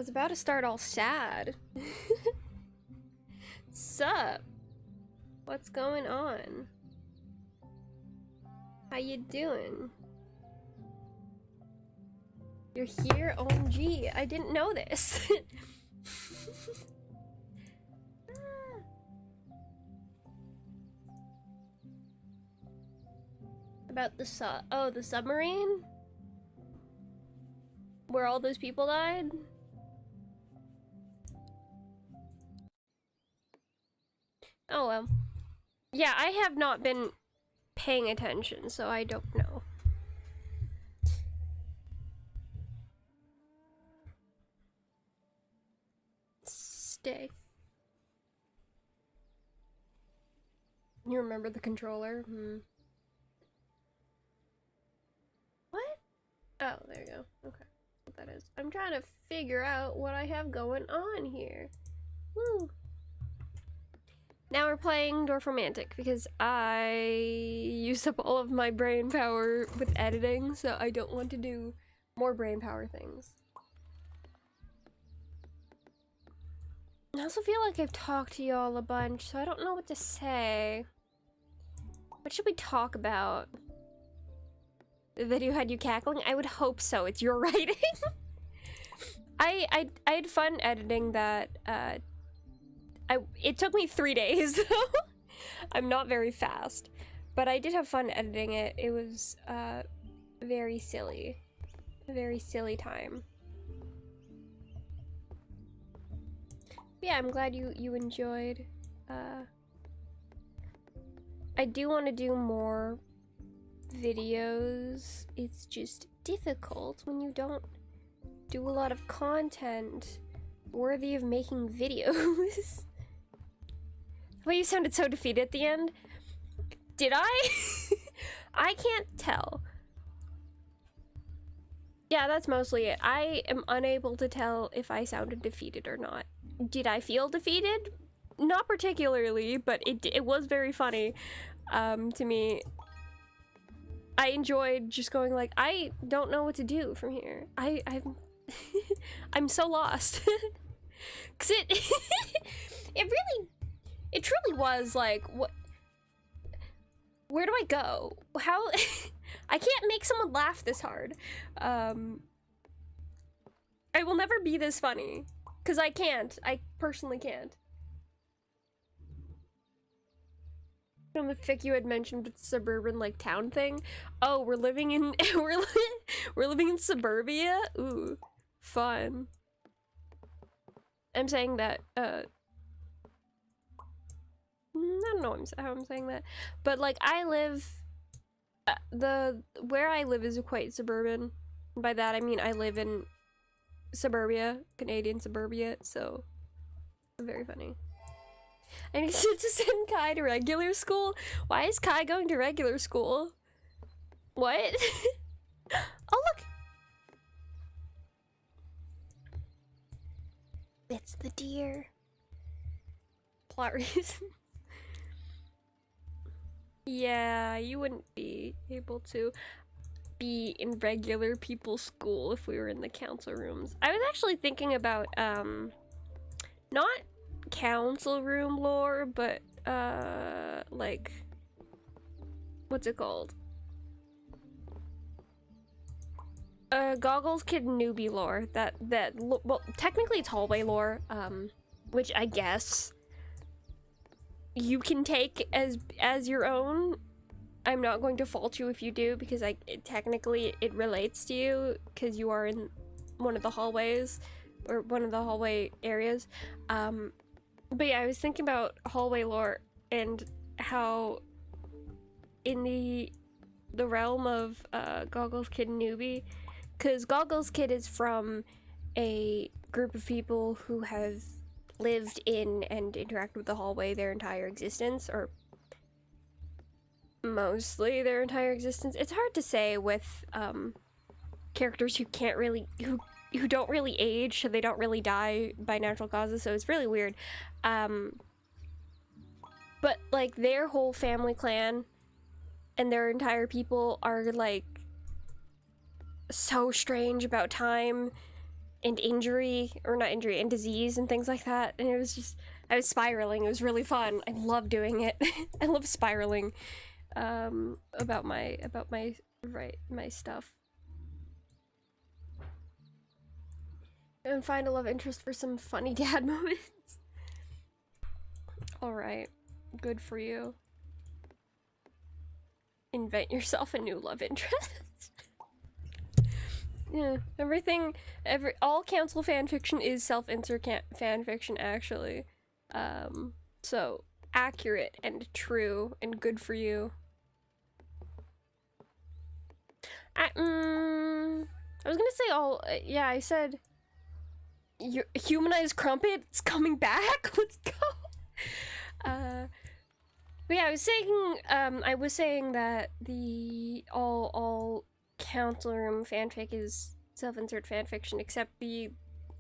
was about to start all sad. Sup? What's going on? How you doing? You're here? OMG, I didn't know this. About the the submarine? Where all those people died? Oh well. Yeah, I have not been paying attention, so I don't know. Stay. You remember the controller? What? Oh, there you go. Okay. What that is. I'm trying to figure out what I have going on here. Woo. Now we're playing Dorfromantik because I used up all of my brain power with editing, so I don't want to do more brain power things. I also feel like I've talked to y'all a bunch, so I don't know what to say. What should we talk about? The video had you cackling? I would hope so. It's your writing. I had fun editing that. It took me 3 days though. I'm not very fast, but I did have fun editing it. It was very silly. A very silly time. Yeah, I'm glad you enjoyed. I do want to do more videos. It's just difficult when you don't do a lot of content worthy of making videos. Well, you sounded so defeated at the end. Did I? I can't tell. Yeah, that's mostly it. I am unable to tell if I sounded defeated or not. Did I feel defeated? Not particularly, but it was very funny to me. I enjoyed just going like, I don't know what to do from here. I'm I'm so lost. Cause it truly was like, what? Where do I go? How? I can't make someone laugh this hard. I will never be this funny. Cause I can't. I personally can't. From the fic you had mentioned the suburban like town thing. Oh, we're living in we're living in suburbia. Ooh, fun. I'm saying that. I don't know how I'm saying that, but like I live. Where I live is quite suburban. By that I mean I live in suburbia, Canadian suburbia. So very funny. I need to send Kai to regular school. Why is Kai going to regular school? What? Oh look! It's the deer. Plot reason. Yeah, you wouldn't be able to be in regular people's school if we were in the council rooms. I was actually thinking about not council room lore, but like, what's it called? Goggles Kid newbie lore. Well, technically it's hallway lore, which I guess you can take as your own. I'm not going to fault you if you do, because technically it relates to you because you are in one of the hallways or one of the hallway areas. But yeah, I was thinking about hallway lore and how in the realm of Goggles Kid newbie, because Goggles Kid is from a group of people who have lived in and interacted with the hallway their entire existence, or mostly their entire existence. It's hard to say with characters who can't really who don't really age, so they don't really die by natural causes, so it's really weird. But like their whole family clan and their entire people are like so strange about time injury, or not injury, and disease and things like that. And it was just, I was spiraling. It was really fun. I love doing it. I love spiraling about my stuff. And find a love interest for some funny dad moments. All right, good for you. Invent yourself a new love interest. Yeah, all council fanfiction is self-insert fanfiction, actually. So accurate and true and good for you. I was gonna say yeah, I said your humanized crumpet's coming back. Let's go. But yeah, I was saying that the all council room fanfic is self-insert fanfiction, except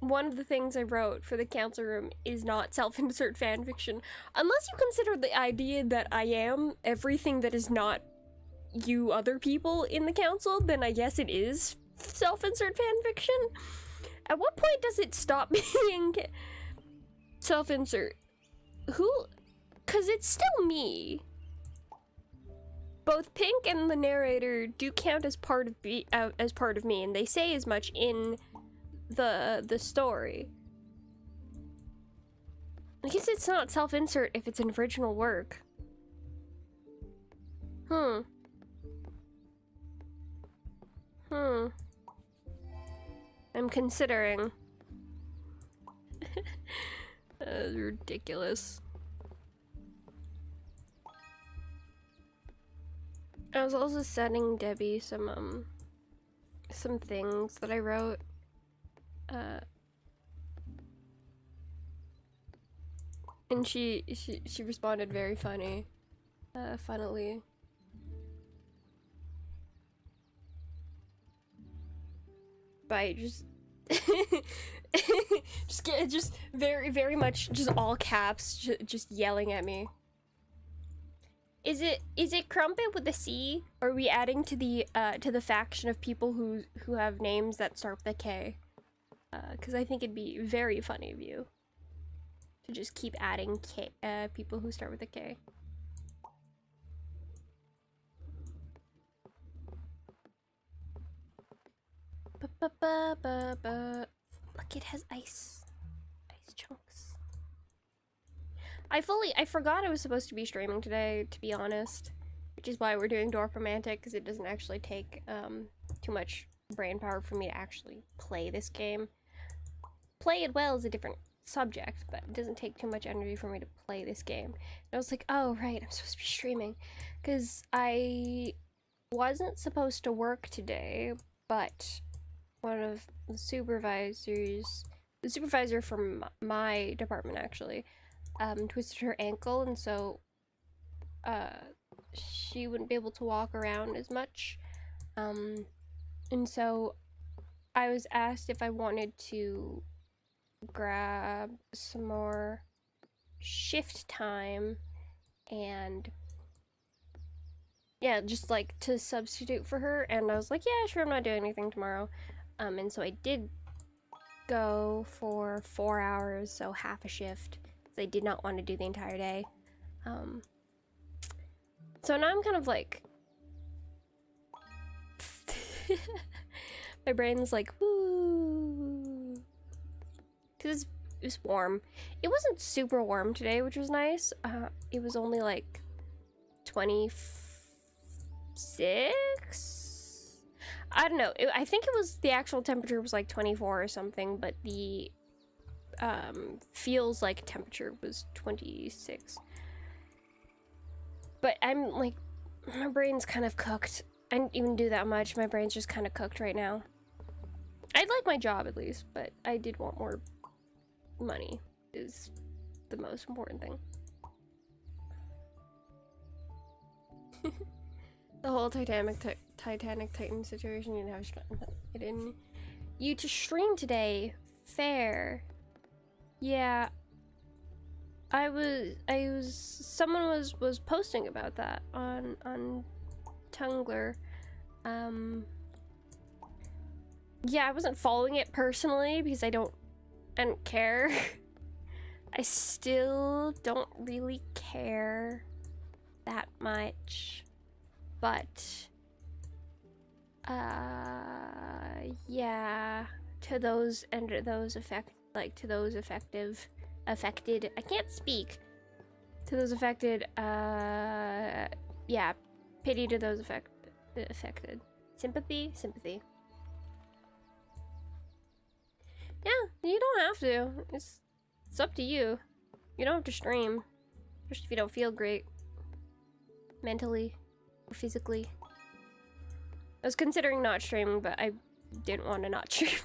one of the things I wrote for the council room is not self-insert fanfiction, unless you consider the idea that I am everything that is not you other people in the council. Then I guess it is self-insert fanfiction. At what point does it stop being self-insert? Because it's still me. Both Pink and the narrator do count as part of me, and they say as much in the story. I guess it's not self-insert if it's an original work. I'm considering. That's ridiculous. I was also sending Debbie some things that I wrote. And she responded very funnily. By just just very much just all caps, just yelling at me. Is it Crumpet with a C? Or are we adding to the faction of people who have names that start with a K? Because I think it'd be very funny of you to just keep adding people who start with a K. Look, it has ice chunks. I forgot I was supposed to be streaming today, to be honest, which is why we're doing dorfromantik, because it doesn't actually take too much brain power for me to actually play this game. Play it well is a different subject, but it doesn't take too much energy for me to play this game. And I was like, oh right, I'm supposed to be streaming, because I wasn't supposed to work today, but one of the supervisor from my department actually, twisted her ankle, and so she wouldn't be able to walk around as much, and so I was asked if I wanted to grab some more shift time and yeah, just like to substitute for her, and I was like, yeah, sure, I'm not doing anything tomorrow. And so I did go for 4 hours, so half a shift. I did not want to do the entire day. So now I'm kind of like my brain's like, woo, because it's warm. It wasn't super warm today, which was nice. It was only like 26. I don't know. I think it was, the actual temperature was like 24 or something, but the feels like temperature was 26. But I'm like, my brain's kind of cooked. I didn't even do that much. My brain's just kind of cooked right now. I'd like my job at least, but I did want more money is the most important thing. The whole Titanic Titan situation, you didn't have it in you to stream today. Fair. Yeah. Someone was posting about that on Tumblr. yeah, I wasn't following it personally because I don't care. I still don't really care that much, but yeah, to those affected, I can't speak. To those affected, yeah, pity to those affected. Sympathy. Yeah, you don't have to. It's up to you. You don't have to stream, just if you don't feel great, mentally or physically. I was considering not streaming, but I didn't want to not stream.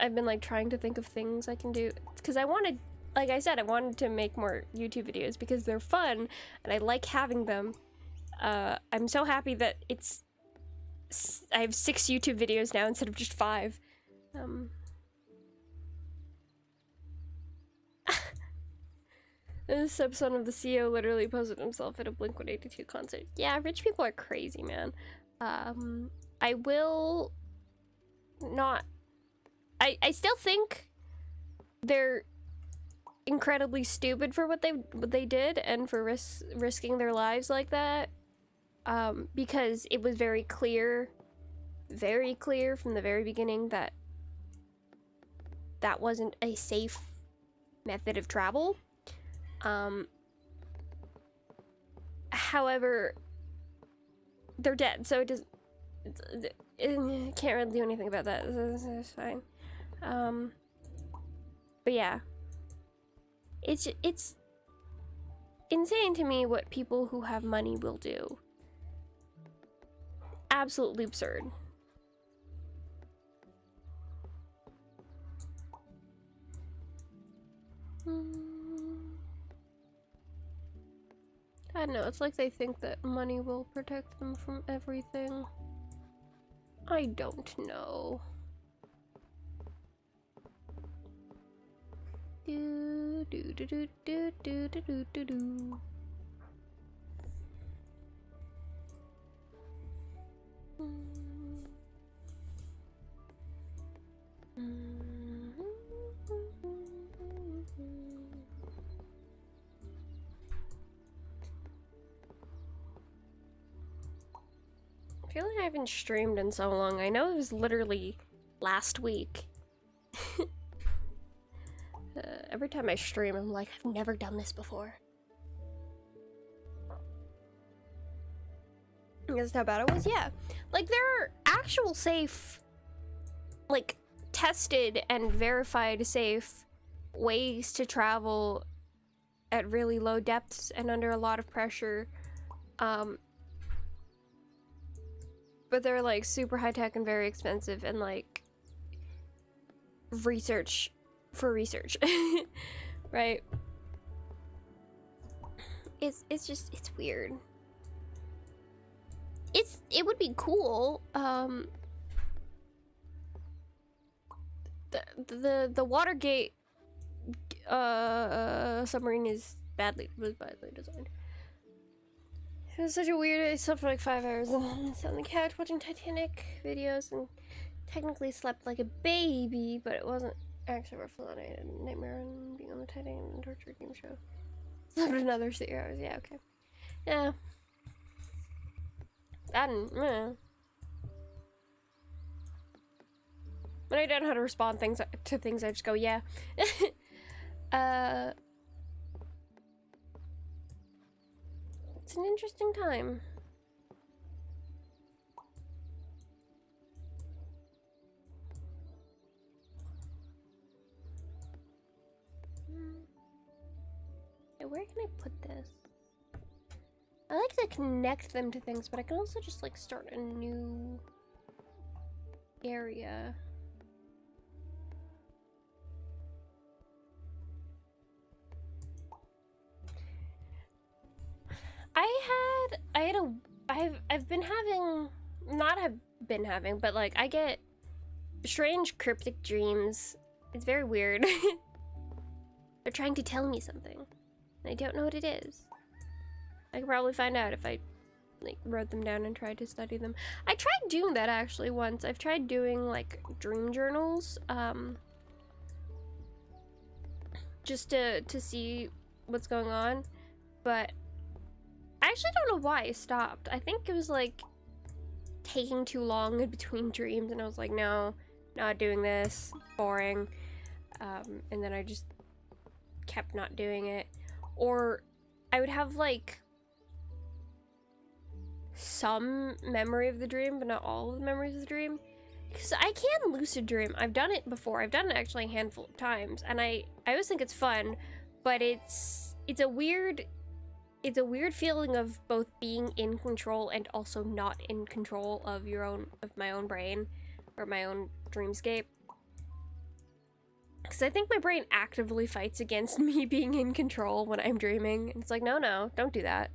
I've been like trying to think of things I can do because I wanted, like I said, I wanted to make more YouTube videos because they're fun and I like having them. I'm so happy that I have 6 YouTube videos now instead of just 5. This episode of the CEO literally posted himself at a Blink-182 concert. Yeah, rich people are crazy, man. I will not... I still think they're incredibly stupid for what they did and for risking their lives like that. Because it was very clear from the very beginning that that wasn't a safe method of travel. However, they're dead, so it can't really do anything about that. It's fine. But yeah, it's insane to me what people who have money will do. Absolutely absurd. I don't know, it's like they think that money will protect them from everything. I don't know. Do do do do do do do do do. I feel like I haven't streamed in so long. I know it was literally last week. Every time I stream, I'm like, I've never done this before. That's how bad it was? Yeah. Like, there are actual safe, like, tested and verified safe ways to travel at really low depths and under a lot of pressure. But they're, like, super high-tech and very expensive and, like, research for research. Right? It's weird. It would be cool. The Watergate submarine was badly designed. It was such a weird day. I slept for like 5 hours and sat on the couch watching Titanic videos and technically slept like a baby, but it wasn't actually rough. I had a nightmare on being on the Titanic and torture game show. Slept another 6 hours. Yeah, okay. Yeah. I didn't. When I don't know how to respond to things, I just go, yeah. It's an interesting time. Where can I put this? I like to connect them to things, but I can also just like start a new area. I've been having, not have been having, but like I get strange cryptic dreams. It's very weird. They're trying to tell me something. I don't know what it is. I could probably find out if I like wrote them down and tried to study them. I tried doing that actually once. I've tried doing like dream journals, just to see what's going on, but I actually don't know why I stopped. I think it was like taking too long in between dreams, and I was like, no, not doing this, boring. And then I just kept not doing it. Or I would have like some memory of the dream, but not all of the memories of the dream. Because I can lucid dream. I've done it before. I've done it actually a handful of times, and I always think it's fun, but it's a weird feeling of both being in control and also not in control of my own brain or my own dreamscape. Because I think my brain actively fights against me being in control when I'm dreaming. And it's like, no, don't do that.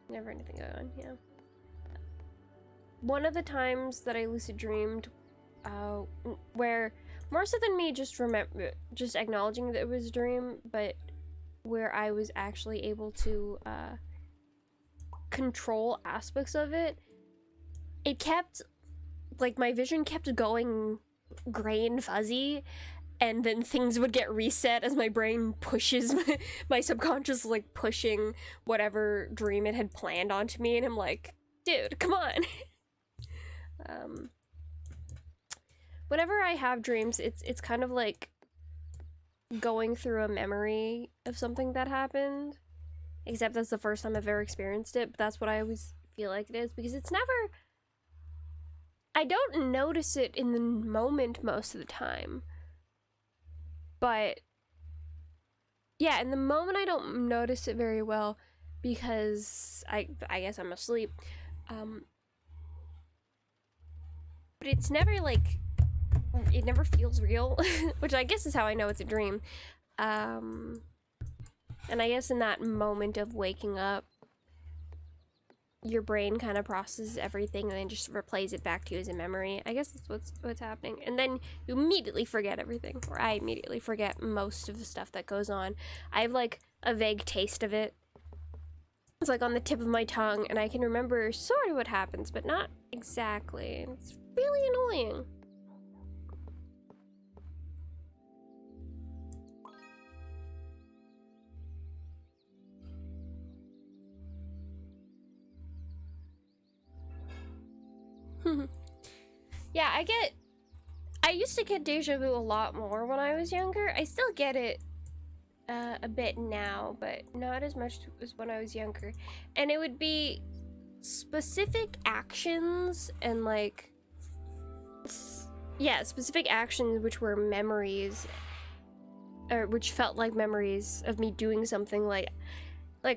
Never anything going on, yeah. One of the times that I lucid dreamed, where more so than me just acknowledging that it was a dream, but where I was actually able to control aspects of it, it kept, like, my vision kept going gray and fuzzy, and then things would get reset as my brain pushes my subconscious, like, pushing whatever dream it had planned onto me, and I'm like, dude, come on. Whenever I have dreams, it's kind of like going through a memory of something that happened, except that's the first time I've ever experienced it, but that's what I always feel like it is, because it's never, I don't notice it in the moment most of the time, but yeah, in the moment I don't notice it very well, because I guess I'm asleep, but it's never like, it never feels real, which I guess is how I know it's a dream. And I guess in that moment of waking up, your brain kind of processes everything and then just replays it back to you as a memory. I guess that's what's happening. And then you immediately forget everything, or I immediately forget most of the stuff that goes on. I have like a vague taste of it. It's like on the tip of my tongue, and I can remember sort of what happens, but not exactly. It's really annoying. Yeah, I used to get deja vu a lot more when I was younger. I still get it a bit now, but not as much as when I was younger. And it would be specific actions and like, yeah, specific actions which were memories, or which felt like memories of me doing something, like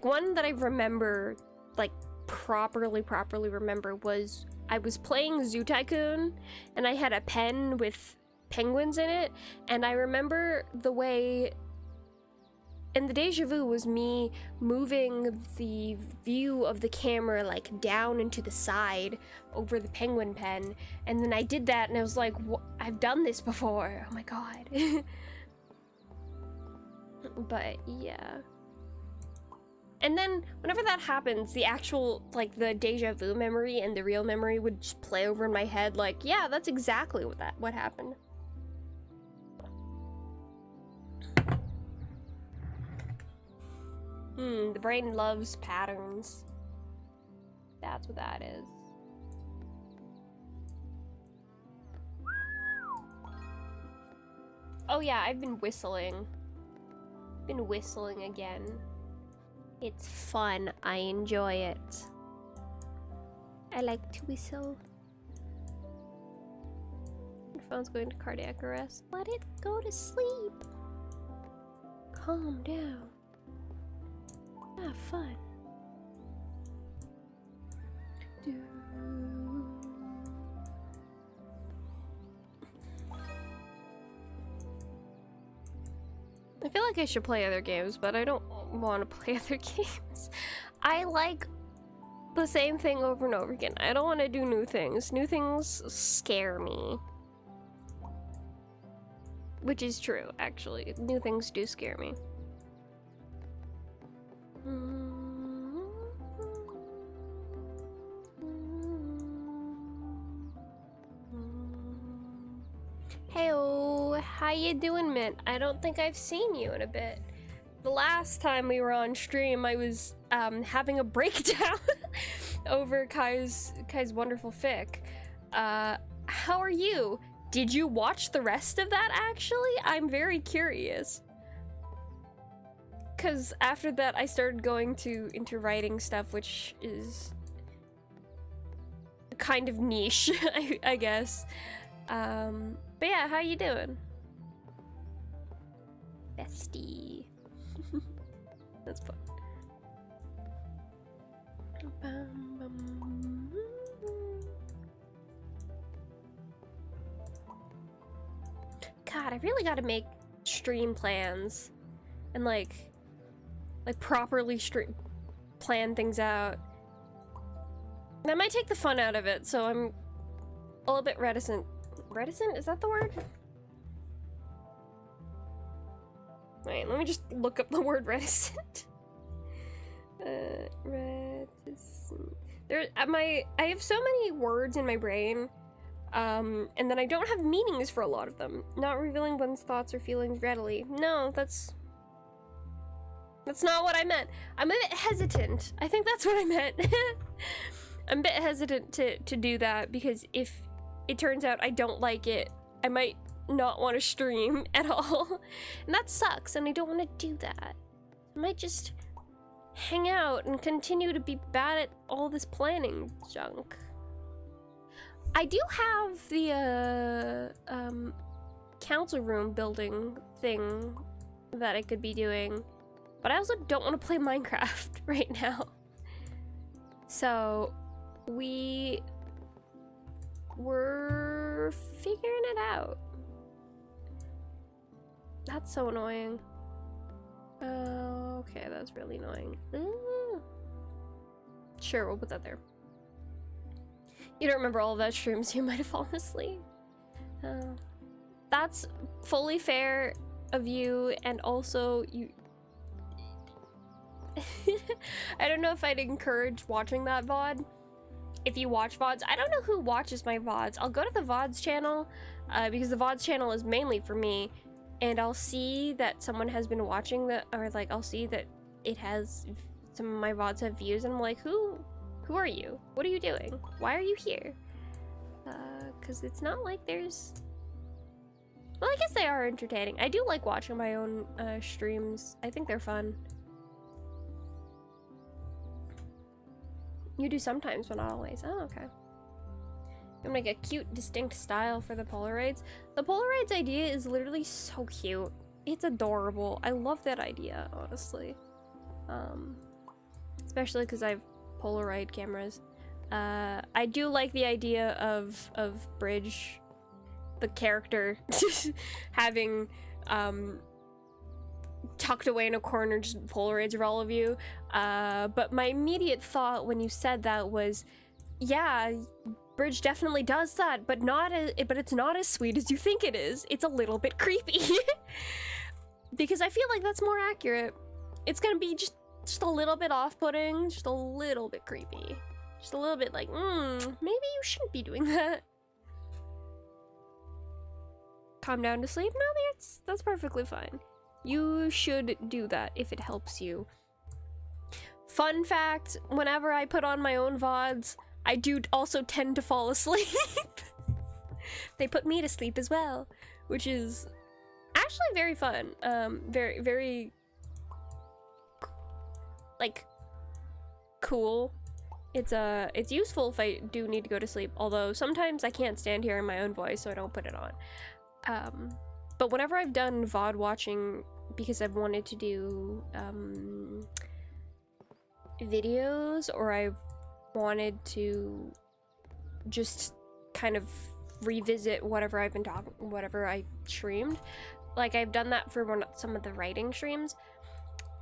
one that I remember, like properly remember, was I was playing Zoo Tycoon and I had a pen with penguins in it, and I remember the way, and the deja vu was me moving the view of the camera like down into the side over the penguin pen, and then I did that and I was like, I've done this before, oh my god. But yeah. And then whenever that happens, the actual, like, the deja vu memory and the real memory would just play over in my head, like, yeah, that's exactly what happened. The brain loves patterns. That's what that is. Oh yeah, I've been whistling. Been whistling again. It's fun. I enjoy it. I like to whistle. Your phone's going to cardiac arrest. Let it go to sleep. Calm down. Have fun. I feel like I should play other games, but I don't want to play other games. I like the same thing over and over again. I don't want to do new things. New things scare me. Which is true, actually. New things do scare me. Heyo, how you doing, Mint? I don't think I've seen you in a bit. The last time we were on stream, I was having a breakdown over Kai's wonderful fic. How are you? Did you watch the rest of that, actually? I'm very curious. Because after that, I started going into writing stuff, which is kind of niche, I guess. But yeah, how you doing? Bestie. That's fun. God, I really gotta make stream plans and like properly plan things out. That might take the fun out of it, so I'm a little bit reticent. Reticent? Is that the word? Wait, let me just look up the word reticent. Reticent. I have so many words in my brain, and then I don't have meanings for a lot of them. Not revealing one's thoughts or feelings readily. No, that's not what I meant. I'm a bit hesitant. I think that's what I meant. I'm a bit hesitant to do that because if it turns out I don't like it, I might not want to stream at all. And that sucks, and I don't want to do that. I might just hang out and continue to be bad at all this planning junk. I do have the council room building thing that I could be doing, but I also don't want to play Minecraft right now. So we're figuring it out. That's so annoying. Okay, that's really annoying. Sure, we'll put that there. You don't remember all of that streams, you might have fallen asleep. That's fully fair of you, and also you... I don't know if I'd encourage watching that VOD. If you watch VODs, I don't know who watches my VODs. I'll go to the VODs channel, because the VODs channel is mainly for me, and I'll see that someone has been watching the, or like I'll see that it has, some of my VODs have views, and I'm like, who are you? What are you doing? Why are you here? Because it's not like there's, well, I guess they are entertaining. I do like watching my own streams. I think they're fun. You do sometimes, but not always. Oh, okay. And make a cute, distinct style for the Polaroids. The Polaroids idea is literally so cute. It's adorable. I love that idea, honestly. Especially because I have Polaroid cameras. I do like the idea of Bridge, the character, having tucked away in a corner just Polaroids of all of you. But my immediate thought when you said that was, yeah, Bridge definitely does that, but it's not as sweet as you think it is. It's a little bit creepy. Because I feel like that's more accurate. It's gonna be just a little bit off-putting, just a little bit creepy. Just a little bit like, maybe you shouldn't be doing that. Calm down to sleep? No, that's perfectly fine. You should do that if it helps you. Fun fact, whenever I put on my own VODs, I do also tend to fall asleep. They put me to sleep as well, which is actually very fun. Very, very, like, cool. It's useful if I do need to go to sleep, although sometimes I can't stand hearing my own voice, so I don't put it on. But whenever I've done VOD watching, because I've wanted to do videos, or I've wanted to just kind of revisit whatever I've been talking, whatever I streamed, like I've done that for some of the writing streams,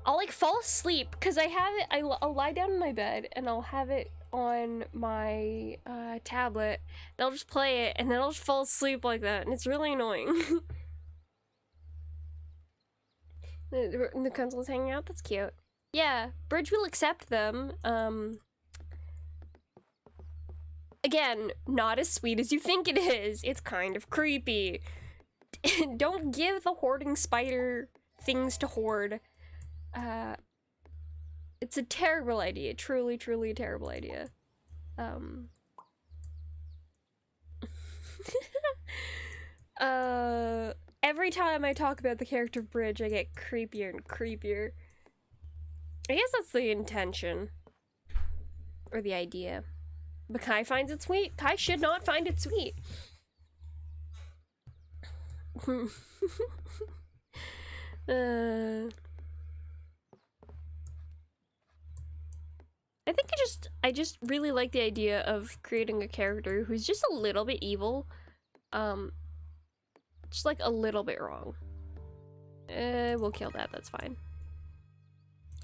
I'll like fall asleep because I have it, I'll lie down in my bed and I'll have it on my tablet, and I'll just play it and then I'll just fall asleep like that, and it's really annoying. The console's hanging out? That's cute. Yeah, Bridge will accept them. Again, not as sweet as you think it is. It's kind of creepy. Don't give the hoarding spider things to hoard. It's a terrible idea. Truly, truly a terrible idea. Every time I talk about the character of Bridge, I get creepier and creepier. I guess that's the intention. Or the idea. But Kai finds it sweet. Kai should not find it sweet. I think I just really like the idea of creating a character who's just a little bit evil. Just like a little bit wrong. We'll kill that, that's fine.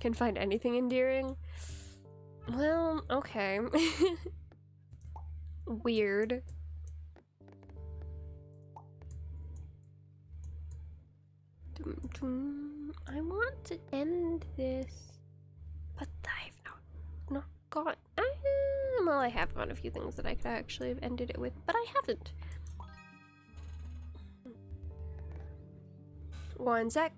Can find anything endearing? Well, okay. Weird. I want to end this, but I've not got. Well, I have got a few things that I could actually have ended it with, but I haven't. One sec.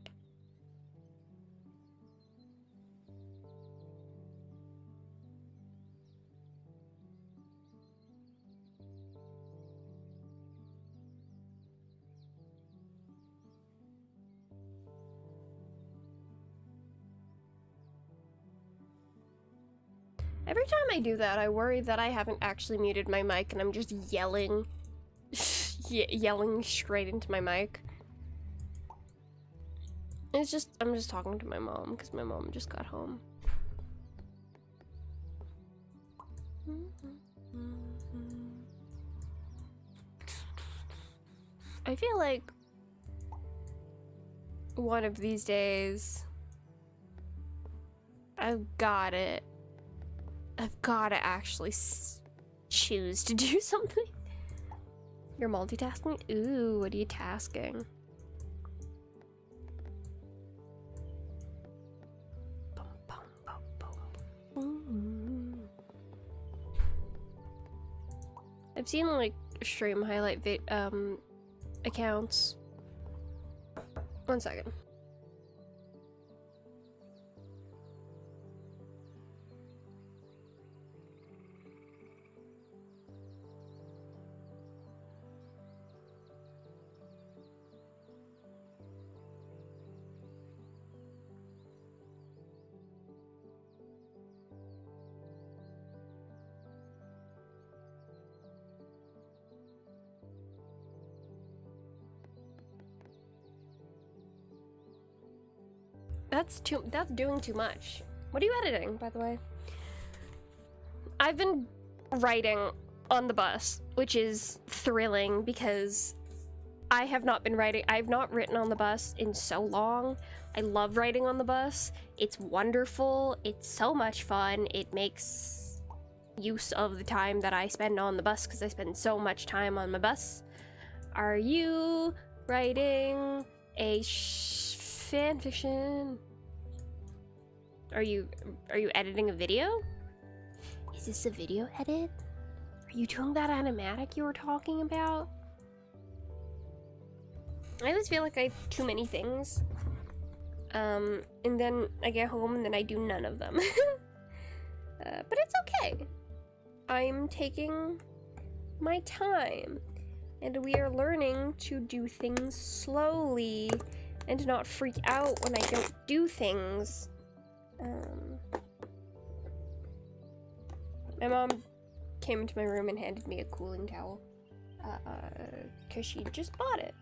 Every time I do that, I worry that I haven't actually muted my mic and I'm just yelling. Yelling straight into my mic. It's just, I'm just talking to my mom because my mom just got home. I feel like one of these days I've got to actually choose to do something. You're multitasking? Ooh, what are you tasking? I've seen like stream highlight accounts. 1 second. That's doing too much. What are you editing, by the way? I've been writing on the bus, which is thrilling because I have not been writing. I've not written on the bus in so long. I love writing on the bus. It's wonderful. It's so much fun. It makes use of the time that I spend on the bus because I spend so much time on my bus. Are you writing a fanfiction? Are you editing a video? Is this a video edit? Are you doing that animatic you were talking about? I always feel like I have too many things. And then I get home and then I do none of them. But it's okay. I'm taking my time. And we are learning to do things slowly and to not freak out when I don't do things. My mom came into my room and handed me a cooling towel. Because she just bought it.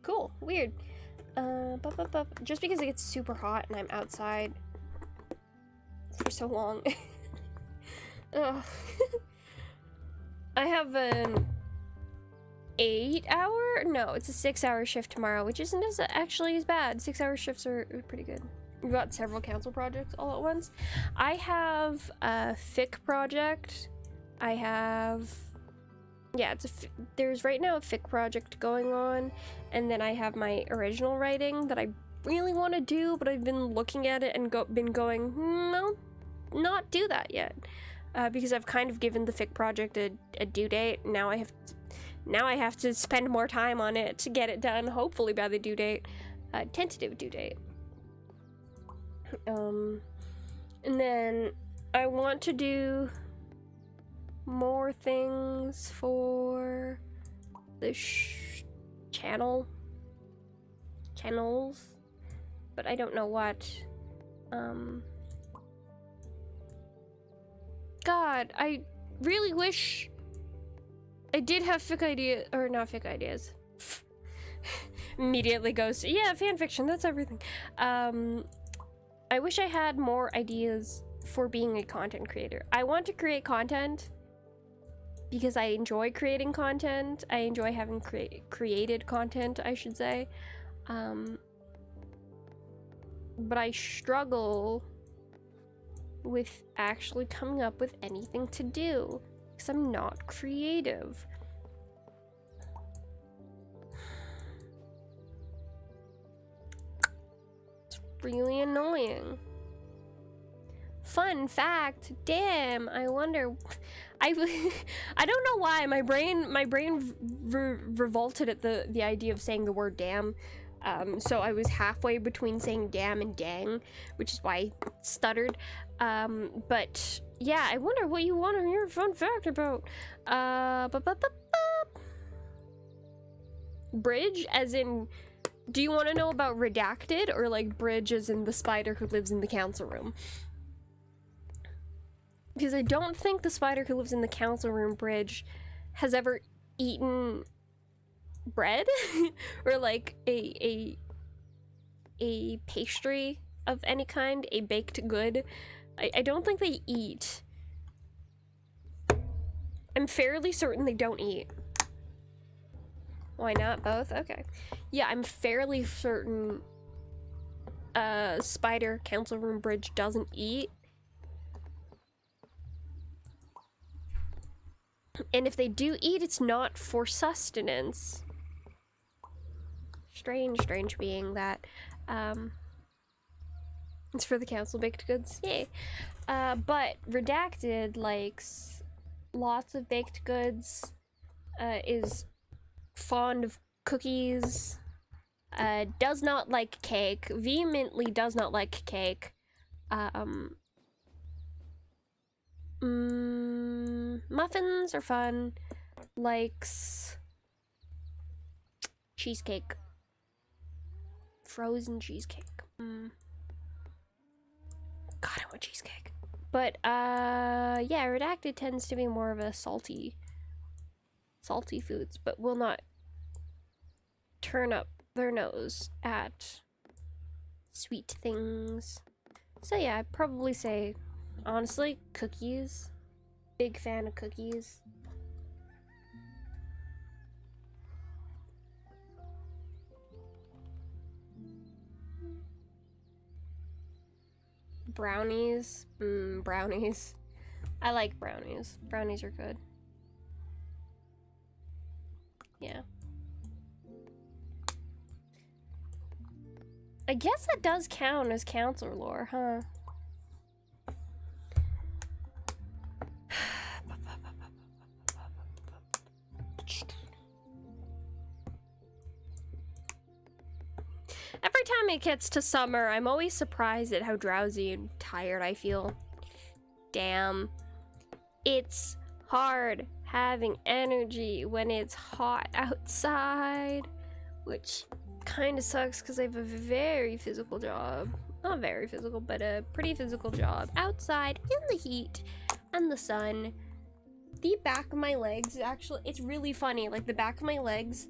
Cool. Weird. Just because it gets super hot and I'm outside for so long. Ugh. I have an 8-hour? No, it's a 6-hour shift tomorrow, which isn't actually as bad. 6-hour shifts are pretty good. We've got several council projects all at once. I have a fic project. I have... Yeah, there's right now a fic project going on, and then I have my original writing that I really want to do, but I've been looking at it and been going, no, not do that yet, because I've kind of given the fic project a due date. Now I have to spend more time on it to get it done, hopefully by the due date, tentative due date. And then I want to do more things for the channels, but I don't know what. God, I really wish I did have fic idea, or not fic ideas. Immediately goes to, yeah, fanfiction, that's everything. I wish I had more ideas for being a content creator. I want to create content because I enjoy creating content. I enjoy having created content, I should say. But I struggle with actually coming up with anything to do because I'm not creative. It's really annoying. Fun fact, damn, I wonder, I don't know why my brain revolted at the idea of saying the word damn. So I was halfway between saying damn and dang, which is why I stuttered. But yeah, I wonder what you want to hear a fun fact about. Bridge, as in, do you want to know about redacted, or like Bridge as in the spider who lives in the council room? Because I don't think the spider who lives in the council room, Bridge, has ever eaten bread or like a pastry of any kind, a baked good. I don't think they eat. I'm fairly certain they don't eat. Why not both? Okay. Yeah, I'm fairly certain spider council room Bridge doesn't eat. And if they do eat, it's not for sustenance. Strange being that. It's for the council baked goods. Yay. But Redacted likes lots of baked goods, is fond of cookies, does not like cake, vehemently does not like cake. Muffins are fun, likes cheesecake, frozen cheesecake. God, I want cheesecake. But yeah, Redacted tends to be more of a salty foods, but will not turn up their nose at sweet things. So yeah, I'd probably say, honestly, cookies. Big fan of cookies. Brownies. Brownies. I like brownies. Brownies are good. Yeah. I guess that does count as counselor lore, huh? Every time it gets to summer, I'm always surprised at how drowsy and tired I feel. Damn. It's hard having energy when it's hot outside, which kind of sucks because I have a very physical job. Not very physical, but a pretty physical job outside in the heat and the sun. The back of my legs, actually, it's really funny. Like, the back of my legs,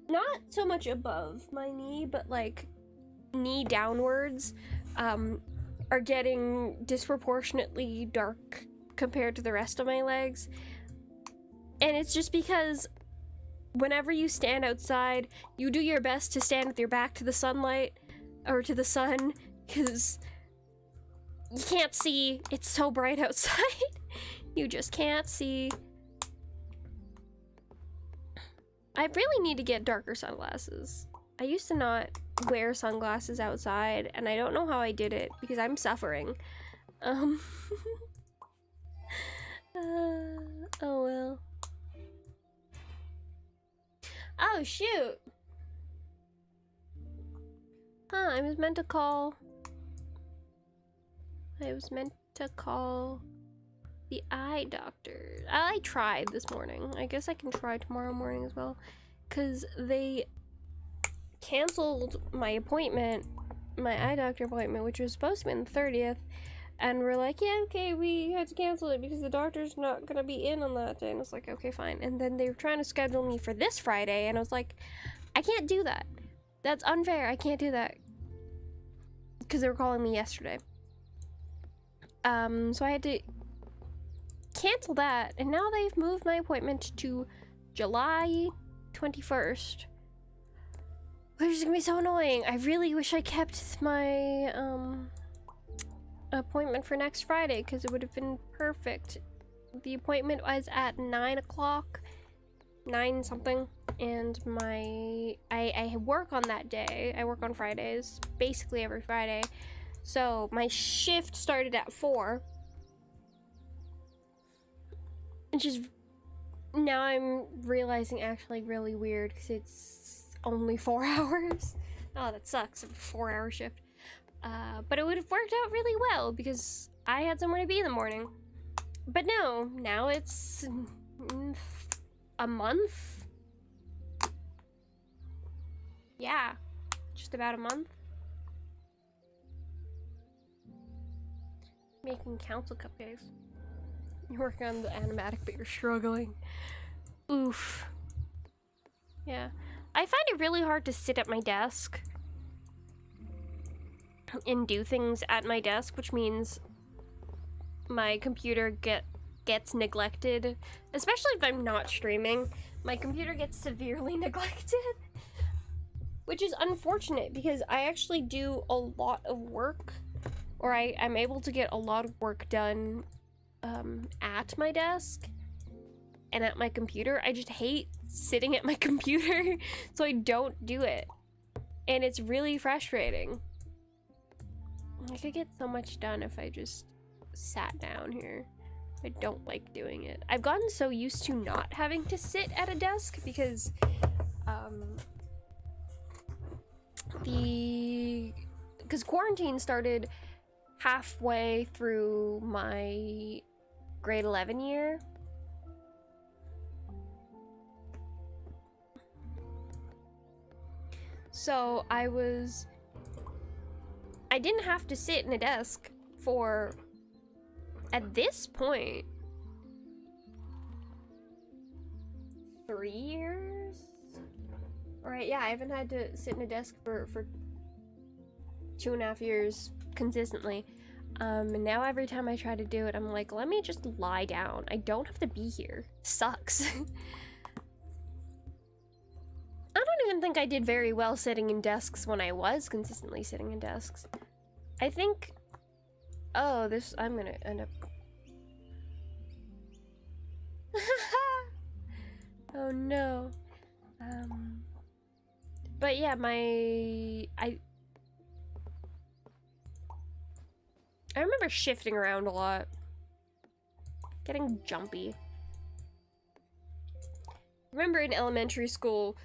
not so much above my knee, but like knee downwards, are getting disproportionately dark compared to the rest of my legs. And it's just because whenever you stand outside, you do your best to stand with your back to the sunlight, or to the sun, because you can't see. It's so bright outside. You just can't see. I really need to get darker sunglasses. I used to not wear sunglasses outside, and I don't know how I did it because I'm suffering. Oh well. Oh shoot! Huh, I was meant to call the eye doctor. I tried this morning. I guess I can try tomorrow morning as well, because they canceled my appointment, my eye doctor appointment, which was supposed to be on the 30th, and we're like, yeah, okay, we had to cancel it because the doctor's not gonna be in on that day. And I was like, okay, fine. And then they were trying to schedule me for this Friday, and I was like, I can't do that. That's unfair. I can't do that. Because they were calling me yesterday. So I had to cancel that, and now they've moved my appointment to July 21st. Which is gonna be so annoying. I really wish I kept my, appointment for next Friday, because it would have been perfect. The appointment was at 9 o'clock, 9 something, and I work on that day. I work on Fridays, basically every Friday. So my shift started at 4. Which is, now I'm realizing, actually really weird, because it's only 4 hours. Oh, that sucks, a 4-hour shift. But it would have worked out really well, because I had somewhere to be in the morning. But no, now it's a month? Yeah, just about a month. Making council cupcakes. You're working on the animatic, but you're struggling. Oof. Yeah. I find it really hard to sit at my desk and do things at my desk, which means my computer gets neglected. Especially if I'm not streaming. My computer gets severely neglected. Which is unfortunate, because I actually do a lot of work, or I'm able to get a lot of work done at my desk and at my computer. I just hate sitting at my computer, so I don't do it. And it's really frustrating. I could get so much done if I just sat down here. I don't like doing it. I've gotten so used to not having to sit at a desk because quarantine started halfway through my grade 11 year. So I didn't have to sit in a desk for, at this point, 3 years? Alright, yeah, I haven't had to sit in a desk for 2.5 years consistently. And now every time I try to do it, I'm like, let me just lie down. I don't have to be here. Sucks. I don't even think I did very well sitting in desks when I was consistently sitting in desks. I think... Oh, this... I'm gonna end up... Oh no. But yeah, I remember shifting around a lot. Getting jumpy. Remember in elementary school,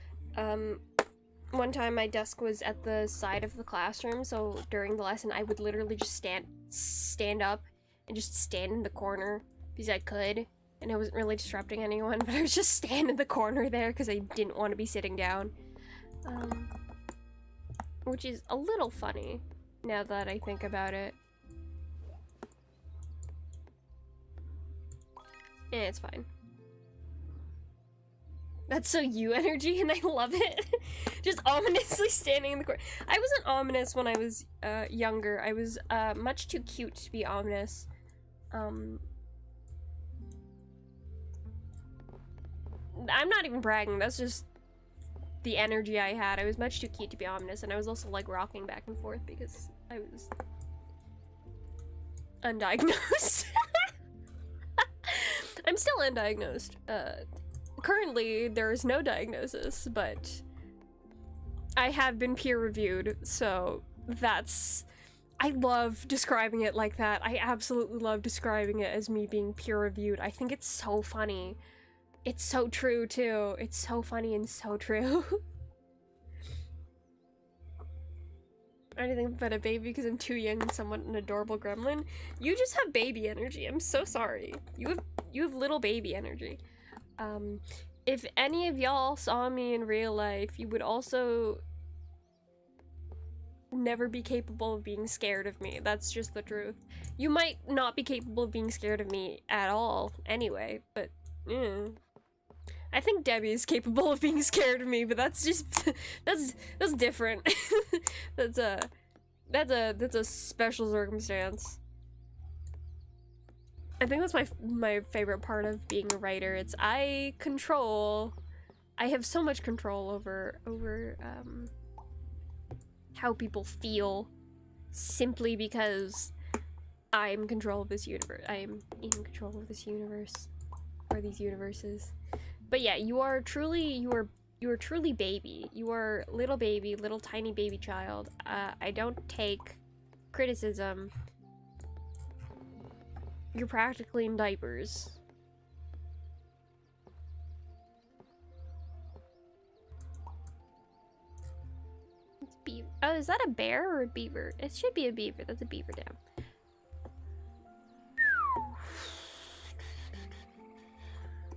one time my desk was at the side of the classroom, so during the lesson I would literally just stand up and just stand in the corner because I could, and I wasn't really disrupting anyone, but I was just standing in the corner there because I didn't want to be sitting down. Which is a little funny now that I think about it. Eh, it's fine. That's so you energy, and I love it. Just ominously standing in the corner. I wasn't ominous when I was younger. I was much too cute to be ominous. I'm not even bragging, that's just the energy I had. I was much too cute to be ominous, and I was also like rocking back and forth because I was undiagnosed. I'm still undiagnosed. Currently, there is no diagnosis, but I have been peer reviewed, so that's... I love describing it like that. I absolutely love describing it as me being peer reviewed. I think it's so funny. It's so true, too. It's so funny and so true. Anything but a baby because I'm too young and somewhat an adorable gremlin. You just have baby energy. I'm so sorry. You have little baby energy. If any of y'all saw me in real life, you would also never be capable of being scared of me. That's just the truth. You might not be capable of being scared of me at all anyway, but I think Debbie is capable of being scared of me, but that's just that's different. that's a special circumstance. I think that's my favorite part of being a writer. It's I have so much control over how people feel simply because I'm in control of this universe. I am in control of this universe or these universes. But yeah, you are truly baby. You are little baby, little tiny baby child. I don't take criticism. You're practically in diapers. It's beaver. Oh, is that a bear or a beaver? It should be a beaver. That's a beaver dam.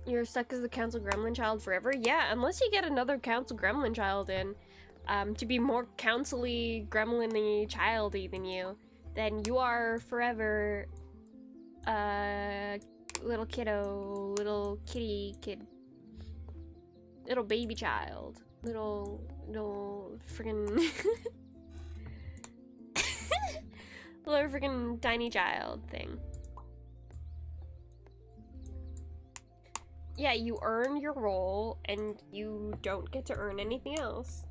You're stuck as the council gremlin child forever? Yeah, unless you get another council gremlin child in, to be more council-y, gremlin-y, childy than you, then you are forever, little kiddo, little kitty kid, little baby child, little friggin' little friggin' tiny child thing. Yeah, you earn your role, and you don't get to earn anything else.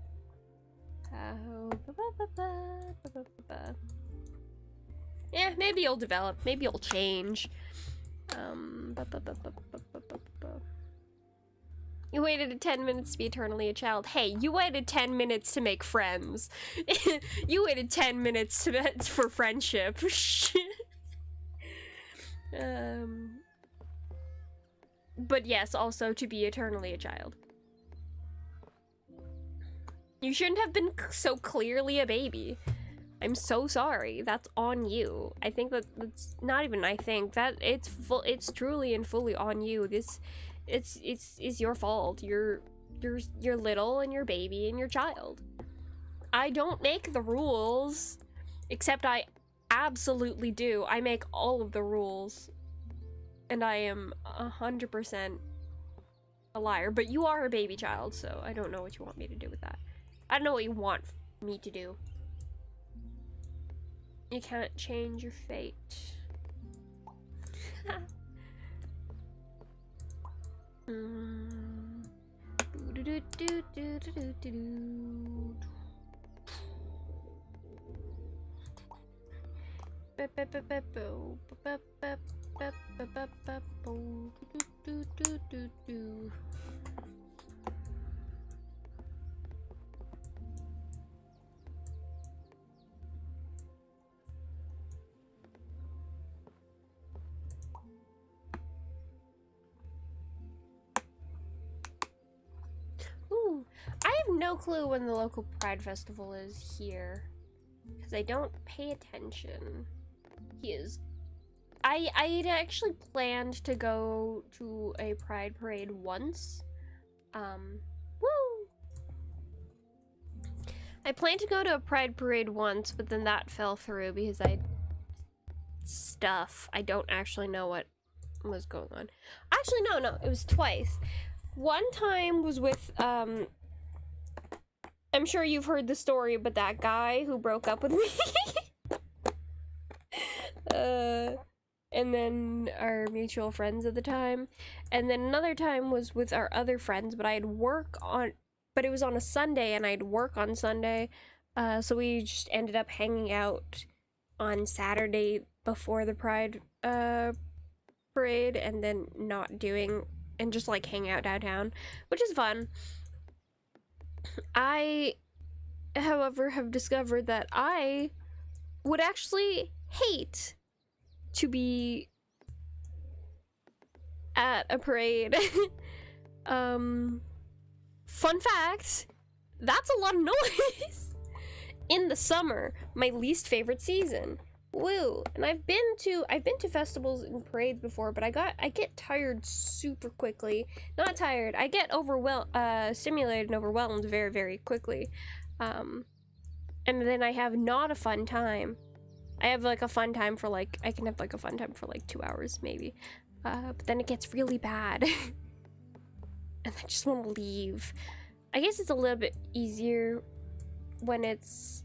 Yeah, maybe you'll develop. Maybe you'll change. You waited 10 minutes to be eternally a child. Hey, you waited 10 minutes to make friends. You waited 10 minutes for friendship. But yes, also to be eternally a child. You shouldn't have been so clearly a baby. I'm so sorry. That's on you. I think that's not even I think that it's truly and fully on you. It's your fault. You're little and you're baby and you're child. I don't make the rules, except I absolutely do. I make all of the rules. And I am 100% a liar, but you are a baby child, so I don't know what you want me to do with that. I don't know what you want me to do. You can't change your fate. Ooh, I have no clue when the local Pride Festival is here, because I don't pay attention. I had actually planned to go to a Pride Parade once. Woo! I planned to go to a Pride Parade once, but then that fell through because I had stuff. I don't actually know what was going on. Actually, no, it was twice. One time was with, I'm sure you've heard the story, but that guy who broke up with me. And then our mutual friends at the time. And then another time was with our other friends, but it was on a Sunday and I'd work on Sunday. So we just ended up hanging out on Saturday before the Pride, parade, and then just like hang out downtown, which is fun. I however, have discovered that I would actually hate to be at a parade. Fun fact, that's a lot of noise. In the summer, my least favorite season. Woo. And I've been to festivals and parades before, but I get tired super quickly. Not tired, I get stimulated and overwhelmed very, very quickly. And then I have not a fun time. I have like a fun time for like, I can have like a fun time for like 2 hours maybe. But then it gets really bad. And I just want to leave. I guess it's a little bit easier when it's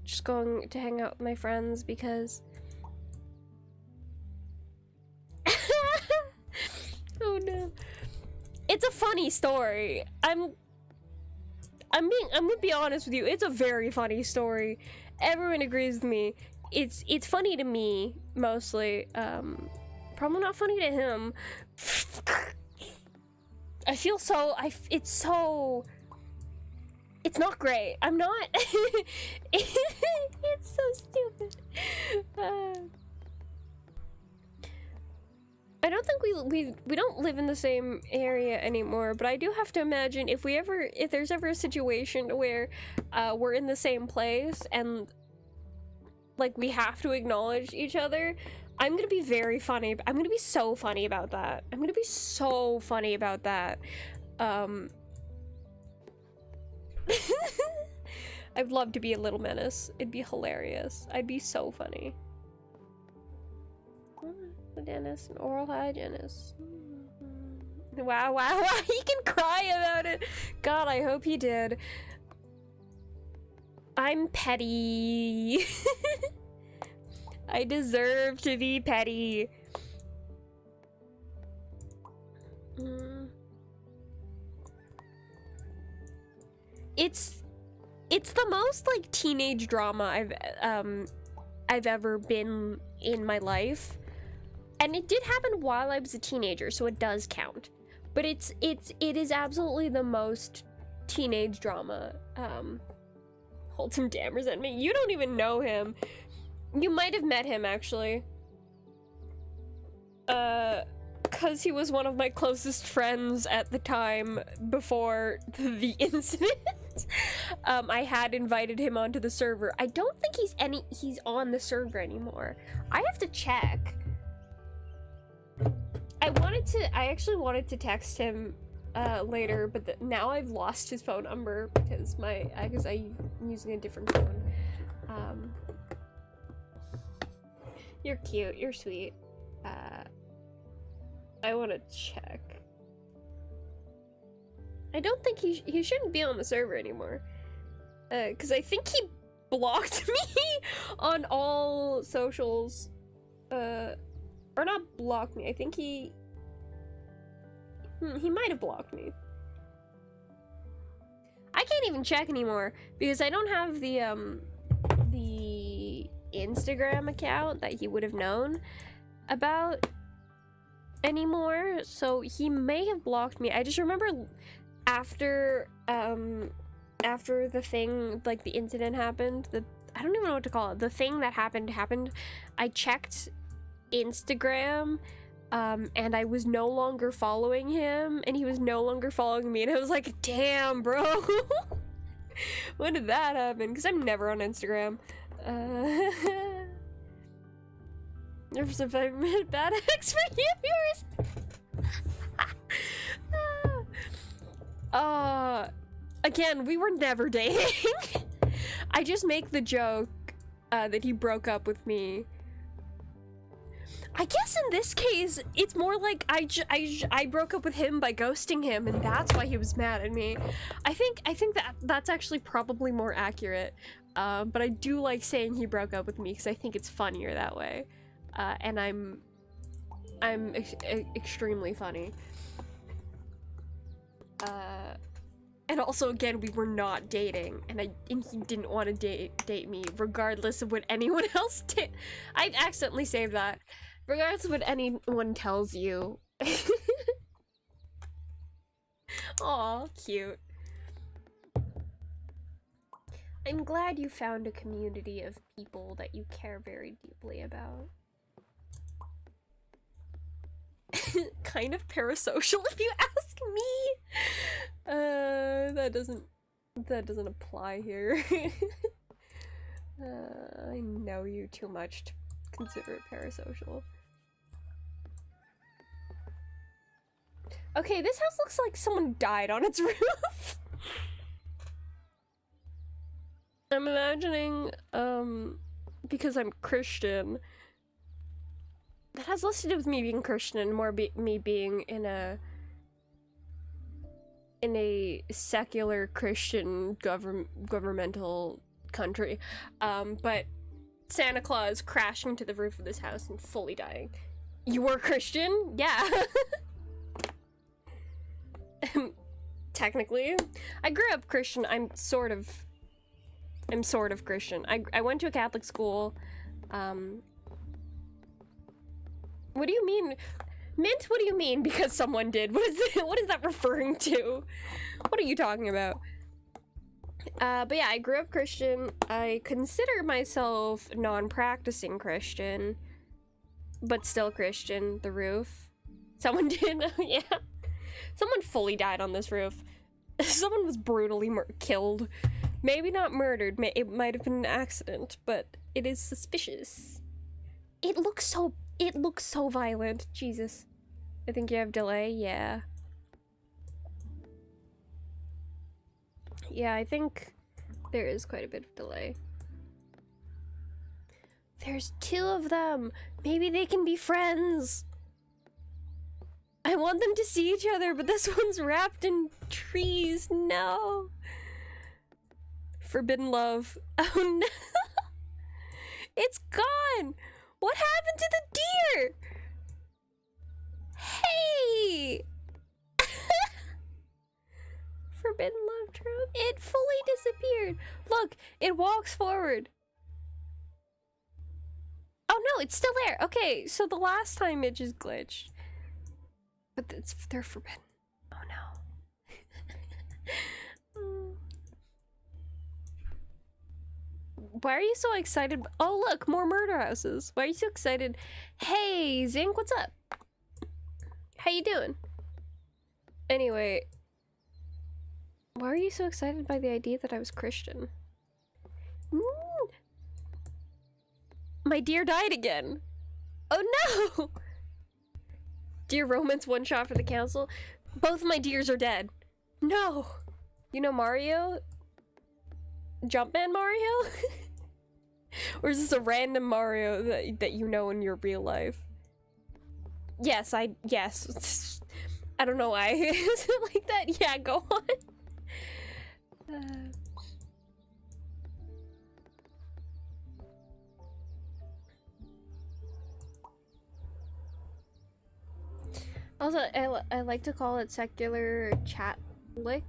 just going to hang out with my friends because oh no. It's a funny story. I'm gonna be honest with you, it's a very funny story. Everyone agrees with me. It's funny to me mostly. Probably not funny to him. I feel so it's not great. I'm not it's so stupid. I don't think we don't live in the same area anymore, but I do have to imagine if there's ever a situation where we're in the same place and like we have to acknowledge each other, I'm gonna be very funny. I'm gonna be so funny about that. I'd love to be a little menace. It'd be hilarious. I'd be so funny. Dentist, an oral hygienist. Wow, he can cry about it. God, I hope he did. I'm petty. I deserve to be petty. It's the most like teenage drama I've ever been in my life. And it did happen while I was a teenager, so it does count. But it is absolutely the most teenage drama. Hold some dammers at me. You don't even know him. You might have met him actually. Cause he was one of my closest friends at the time before the incident. I had invited him onto the server. I don't think he's on the server anymore. I have to check. I actually wanted to text him later, but now I've lost his phone number because I'm using a different phone. You're cute, you're sweet. I want to check. I don't think he shouldn't be on the server anymore. Because I think he blocked me on all socials. Or not blocked me. I think he might have blocked me. I can't even check anymore because I don't have the Instagram account that he would have known about anymore. So he may have blocked me. I just remember after the thing, like the incident happened, I don't even know what to call it. The thing that happened, I checked Instagram, and I was no longer following him, and he was no longer following me, and I was like, damn, bro. When did that happen? Because I'm never on Instagram. Never survived a minute bad X for you viewers. Again, we were never dating. I just make the joke that he broke up with me. I guess in this case, it's more like I broke up with him by ghosting him, and that's why he was mad at me. I think that's actually probably more accurate. But I do like saying he broke up with me because I think it's funnier that way. And I'm extremely funny. And also, again, we were not dating, and he didn't want to date me, regardless of what anyone else did. I accidentally saved that. Regardless of what anyone tells you. Aw, cute. I'm glad you found a community of people that you care very deeply about. Kind of parasocial, if you ask me. That doesn't apply here. I know you too much to consider it parasocial. Okay, this house looks like someone died on its roof. I'm imagining, because I'm Christian, that has less to do with me being Christian and more me being in a secular Christian governmental country. But Santa Claus crashing to the roof of this house and fully dying. You were Christian? Yeah. Technically. I grew up Christian. I'm sort of Christian. I went to a Catholic school. What do you mean? Mint, what do you mean because someone did? What is that referring to? What are you talking about? But yeah, I grew up Christian. I consider myself non-practicing Christian, but still Christian. The roof. Someone did, yeah. Someone fully died on this roof. Someone was brutally killed. Maybe not murdered. It might have been an accident, but it is suspicious. It looks so violent. Jesus. I think you have delay. Yeah. Yeah, I think there is quite a bit of delay. There's 2 of them. Maybe they can be friends. I want them to see each other, but this one's wrapped in trees. No. Forbidden love. Oh no. It's gone. What happened to the deer? Hey. Forbidden love trope. It fully disappeared. Look, it walks forward. Oh no, it's still there. Okay, so the last time it just glitched. But they're forbidden. Oh no. Why are you so excited? Oh look, more murder houses. Why are you so excited? Hey, Zinc, what's up? How you doing? Anyway, why are you so excited by the idea that I was Christian? My deer died again. Oh no! Deer romance one shot for the council. Both my deers are dead. No. You know Mario? Jumpman Mario? Or is this a random Mario that you know in your real life? Yes, yes. I don't know why. Is it like that? Yeah, go on. Also, I like to call it secular Catholic?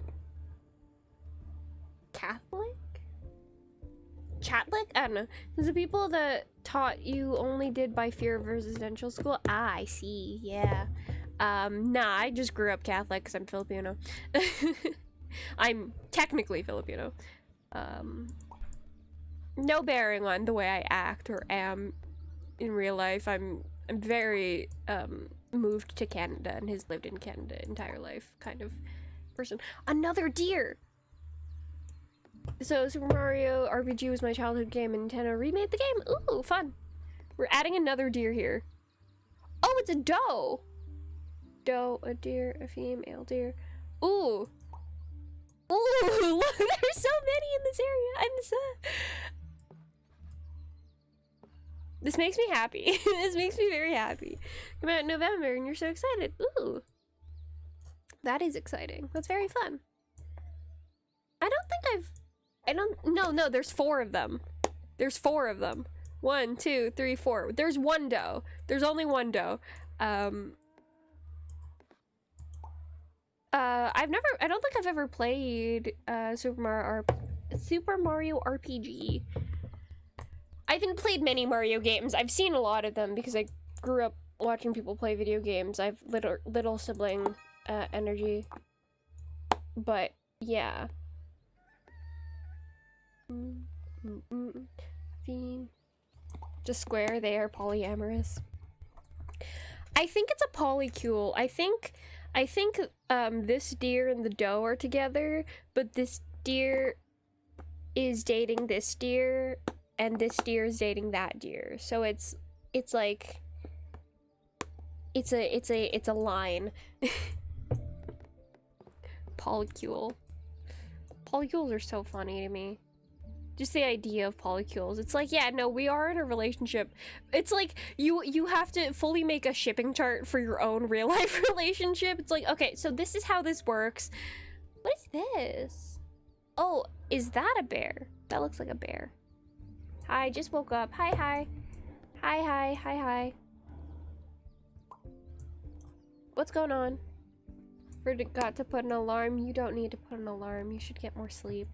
Chatlic? I don't know. There's the people that taught you only did by fear of residential school. Ah, I see. Yeah. Nah, I just grew up Catholic because I'm Filipino. I'm technically Filipino. No bearing on the way I act or am in real life. I'm very, moved to Canada and has lived in Canada entire life kind of person. Another deer! So Super Mario RPG was my childhood game and Nintendo remade the game. Ooh, fun. We're adding another deer here. Oh, it's a doe! Doe, a deer, a female deer. Ooh. Ooh, look, there's so many in this area. I'm so... This makes me happy. This makes me very happy. Come out in November and you're so excited. Ooh. That is exciting. That's very fun. No, there's 4 of them. There's 4 of them. 1, 2, 3, 4. There's one doe. There's only one doe. I don't think I've ever played Super Mario RPG. I haven't played many Mario games. I've seen a lot of them because I grew up watching people play video games. I've little sibling energy. But yeah. Fiend. Just square, they are polyamorous. I think it's a polycule. I think this deer and the doe are together, but this deer is dating this deer and this deer is dating that deer. So it's like it's a line. Polycule. Polycules are so funny to me. Just the idea of polycules. It's like, yeah, no, we are in a relationship. It's like you have to fully make a shipping chart for your own real life relationship. It's like, okay, so this is how this works. What is this? Oh, is that a bear? That looks like a bear. Hi, just woke up. Hi, hi. Hi, hi, hi, hi. What's going on? Forgot to put an alarm. You don't need to put an alarm. You should get more sleep.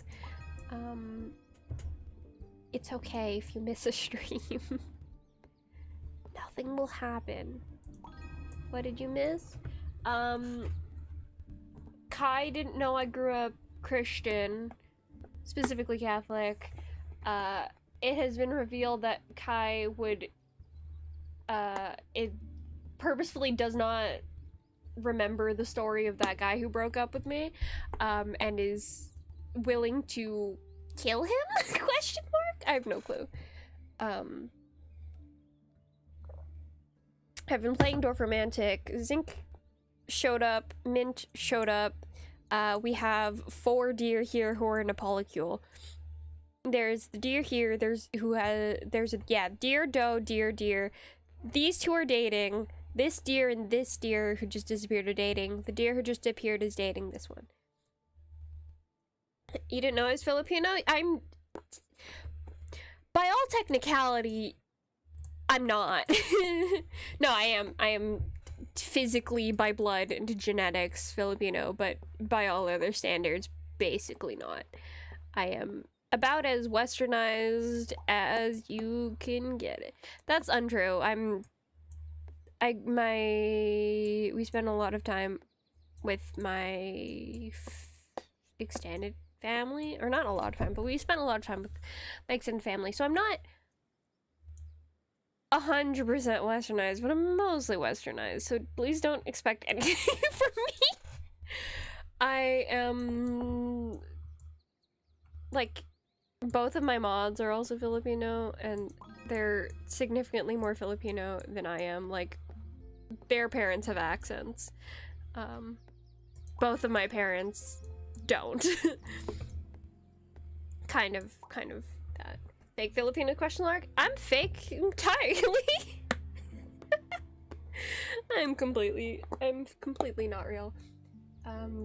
It's okay if you miss a stream. Nothing will happen. What did you miss? Kai didn't know I grew up Christian, specifically Catholic. It has been revealed that Kai would, it purposefully does not remember the story of that guy who broke up with me, and is willing to kill him? Question mark? I have no clue. I've been playing Dorfromantik. Zinc showed up. Mint showed up. We have 4 deer here who are in a polycule. There's the deer here. There's deer, doe, deer. These 2 are dating. This deer and this deer who just disappeared are dating. The deer who just appeared is dating this one. You didn't know I was Filipino? I'm... By all technicality, I'm not. No, I am physically, by blood and genetics, Filipino, but by all other standards, basically not. I am about as westernized as you can get it. That's untrue. We spend a lot of time with my extended family, or not a lot of time, but we spent a lot of time with my extended family, so I'm not 100% westernized, but I'm mostly westernized, so please don't expect anything from me. I am, like, both of my mods are also Filipino, and they're significantly more Filipino than I am. Like, their parents have accents. Both of my parents don't. kind of that. Fake Filipino question mark? I'm fake entirely. I'm completely not real.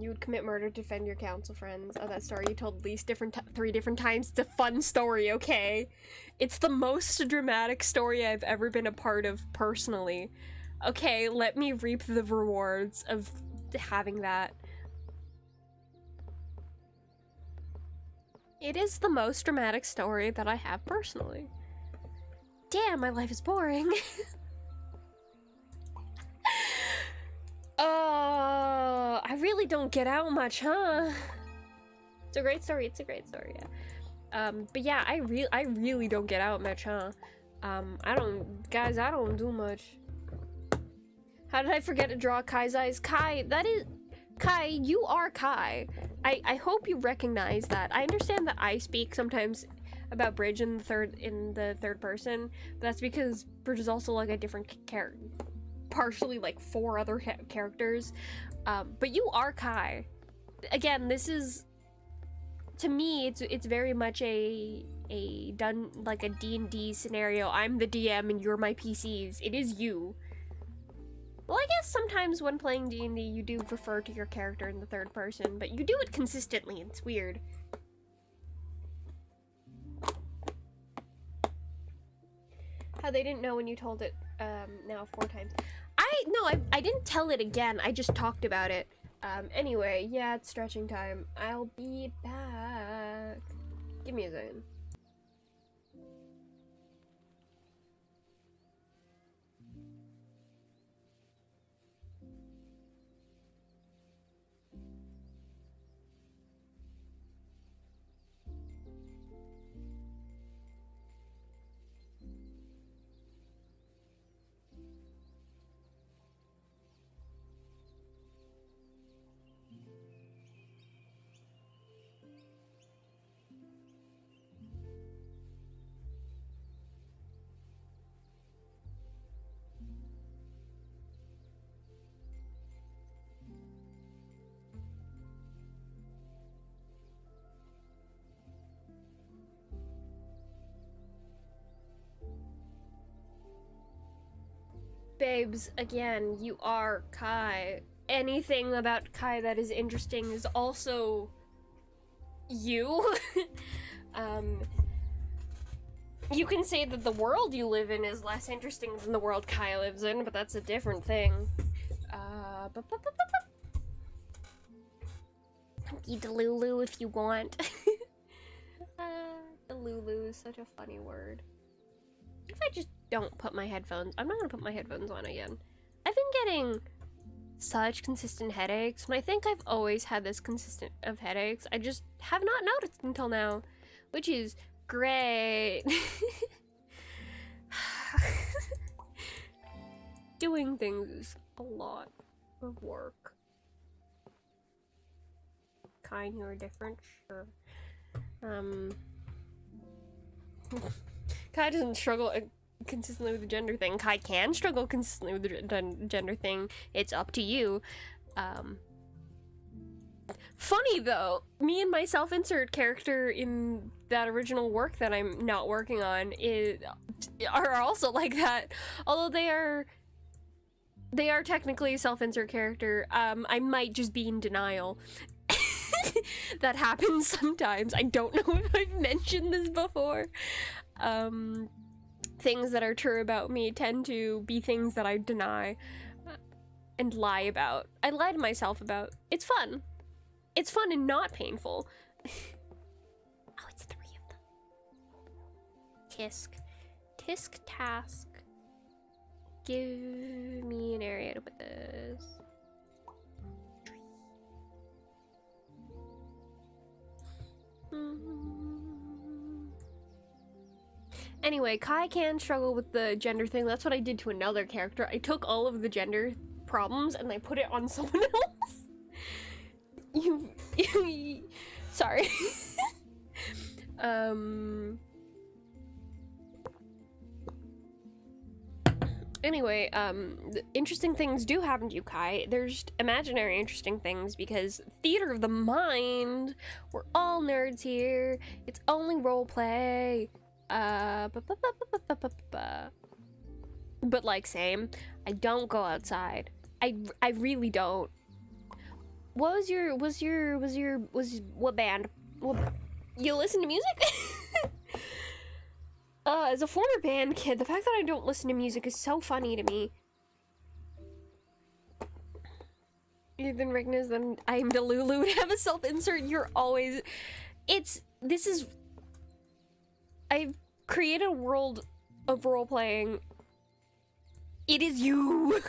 You would commit murder to defend your council friends. Oh, that story you told at least 3 different times. It's a fun story, okay? It's the most dramatic story I've ever been a part of personally. Okay, let me reap the rewards of having that. It is the most dramatic story that I have personally. Damn, my life is boring. Oh, I really don't get out much, huh? It's a great story, yeah. But yeah, I really don't get out much, huh? I don't do much. How did I forget to draw Kai's eyes? Kai, Kai, you are Kai. I hope you recognize that. I understand that I speak sometimes about Bridge in the third person, but that's because Bridge is also like a different character, partially like 4 other characters. But you are Kai. Again, this is, to me, it's very much a D&D scenario. I'm the DM and you're my PCs. It is you. Well, I guess sometimes when playing D&D, you do refer to your character in the third person, but you do it consistently, and it's weird. How they didn't know when you told it, now 4 times. I didn't tell it again, I just talked about it. Anyway, yeah, it's stretching time. I'll be back. Give me a second. babes, again, you are Kai. Anything about Kai that is interesting is also you. You can say that the world you live in is less interesting than the world Kai lives in, but that's a different thing. Monkey Delulu if you want. Delulu is such a funny word. If I just don't put my headphones, I'm not gonna put my headphones on again. I've been getting such consistent headaches, and I think I've always had this consistent of headaches. I just have not noticed until now, which is great. Doing things is a lot of work. Kind, you're different, sure. Kai doesn't struggle consistently with the gender thing. Kai can struggle consistently with the gender thing. It's up to you. Funny though, me and my self-insert character in that original work that I'm not working on are also like that. Although they are technically a self-insert character. I might just be in denial. That happens sometimes. I don't know if I've mentioned this before. Things that are true about me tend to be things that I deny and lie about. I lie to myself about. It's fun. It's fun and not painful. Oh, it's 3 of them. Tisk. Tisk task. Give me an area to put this. Anyway, Kai can struggle with the gender thing. That's what I did to another character. I took all of the gender problems and I put it on someone else. Sorry. Anyway, interesting things do happen to you, Kai. There's imaginary interesting things because theater of the mind. We're all nerds here. It's only roleplay. But like, same. I don't go outside. I really don't. What band? You listen to music? As a former band kid, the fact that I don't listen to music is so funny to me. Ethan Rignas, then I'm Delulu to have a self-insert. You're always... I've created a world of role-playing. It is you!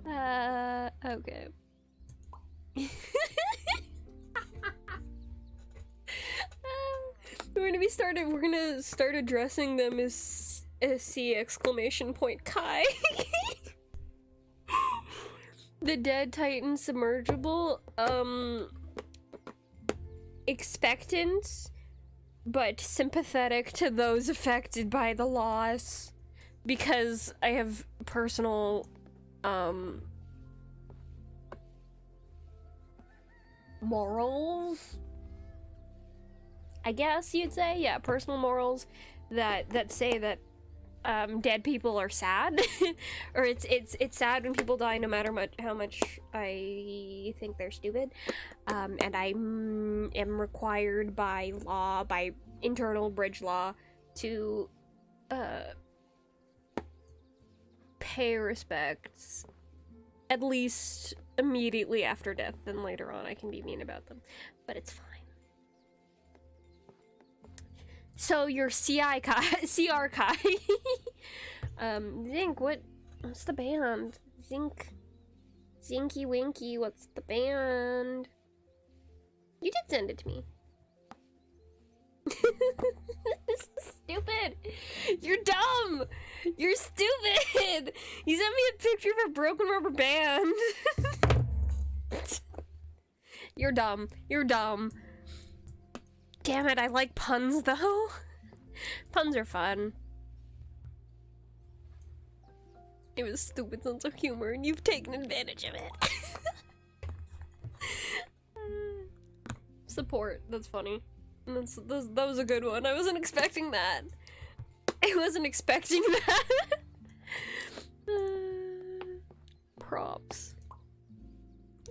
Okay. We're gonna start addressing them as C exclamation point Kai. The Dead Titan submergible, expectant, but sympathetic to those affected by the loss, because I have personal, morals, I guess you'd say. Yeah, personal morals that say that dead people are sad. Or it's sad when people die, no matter how much I think they're stupid. And I am required by law, by internal bridge law, to pay respects at least immediately after death. Then later on I can be mean about them, but it's fine. So you're CR Kai. Zink, what's the band? Zinky Winky, what's the band? You did send it to me. This is stupid. You're dumb. You're stupid. You sent me a picture of a Broken Rubber Band. You're dumb. You're dumb. Damn it, I like puns though. Puns are fun. It was a stupid sense of humor and you've taken advantage of it. Support, that's funny. That was a good one. I wasn't expecting that. I wasn't expecting that. props.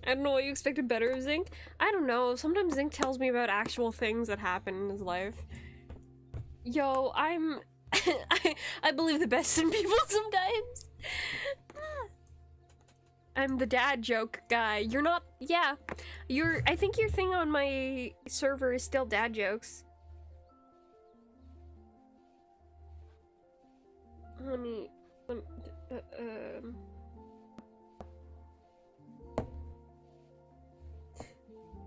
I don't know what you expected better of Zinc. I don't know. Sometimes Zinc tells me about actual things that happen in his life. Yo, I'm... I believe the best in people sometimes. I'm the dad joke guy. You're not... Yeah. I think your thing on my server is still dad jokes. Let me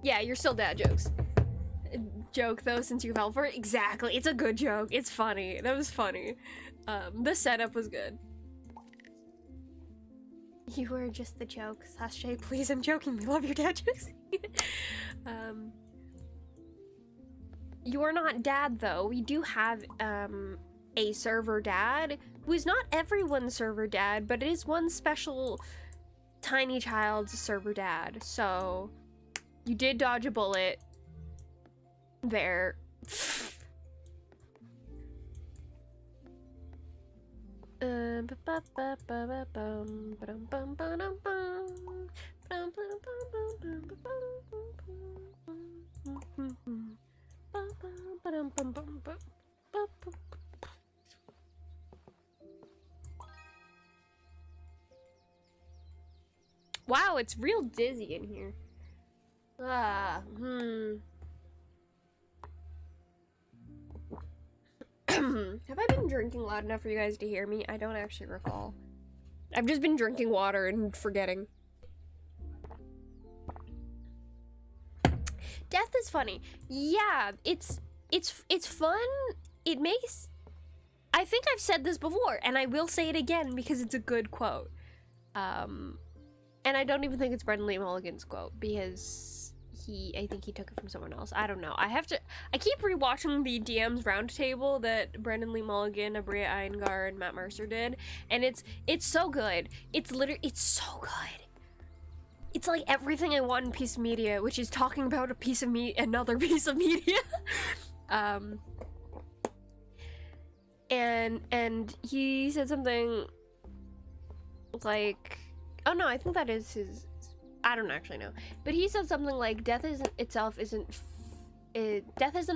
yeah, you're still dad jokes. Joke though, since you fell for it. Exactly. It's a good joke. It's funny. That was funny. The setup was good. You were just the joke. Sashay, please, I'm joking. We love your dad jokes. You're not dad though. We do have a server dad who is not everyone's server dad, but it is one special tiny child's server dad. So you did dodge a bullet there. Wow, it's real dizzy in here. Have I been drinking loud enough for you guys to hear me? I don't actually recall. I've just been drinking water and forgetting. Death is funny. Yeah, it's fun. It makes... I think I've said this before, and I will say it again because it's a good quote. And I don't even think it's Brendan Lee Mulligan's quote because I think he took it from someone else. I don't know. I keep rewatching the DMs roundtable that Brendan Lee Mulligan, Abria Iyengar, and Matt Mercer did, and it's so good. It's so good. It's like everything I want in piece of media, which is talking about another piece of media. And he said something like, oh no, I think that is his, I don't actually know, but he said something like death isn't a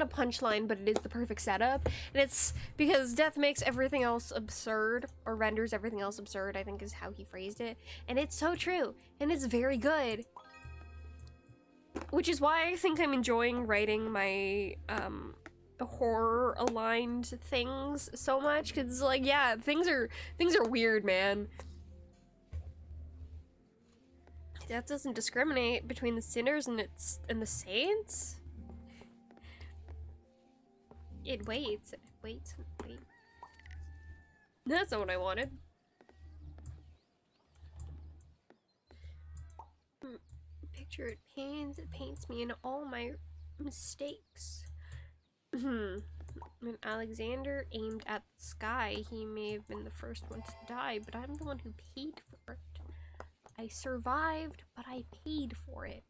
punchline, but it is the perfect setup. And it's because death makes everything else absurd, or renders everything else absurd, I think is how he phrased it. And it's so true, and it's very good, which is why I think I'm enjoying writing my horror aligned things so much, because it's like, yeah, things are weird, man. Death doesn't discriminate between the sinners and the saints. It waits. That's not what I wanted. Picture it paints me in all my mistakes. When Alexander aimed at the sky, he may have been the first one to die, but I'm the one who paid for it. I survived, but I paid for it.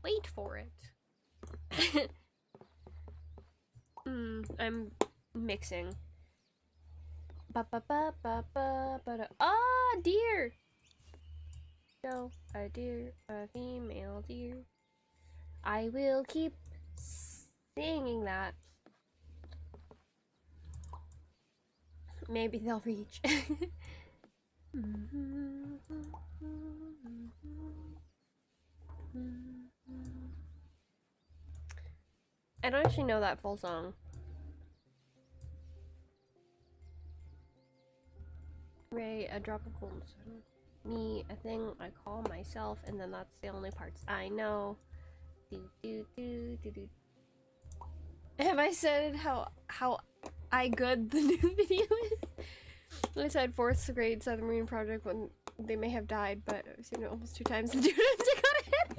Wait for it. I'm mixing. Ah, deer! So, a deer, a female deer. I will keep singing that. Maybe they'll reach. I don't actually know that full song. Ray, a drop of cold sun. Me, a thing I call myself, and then that's the only parts I know. Have I said how I good the new video is? I said 4th grade Southern Marine Project when they may have died, but I've seen it almost 2 times and 2 times I got ahead.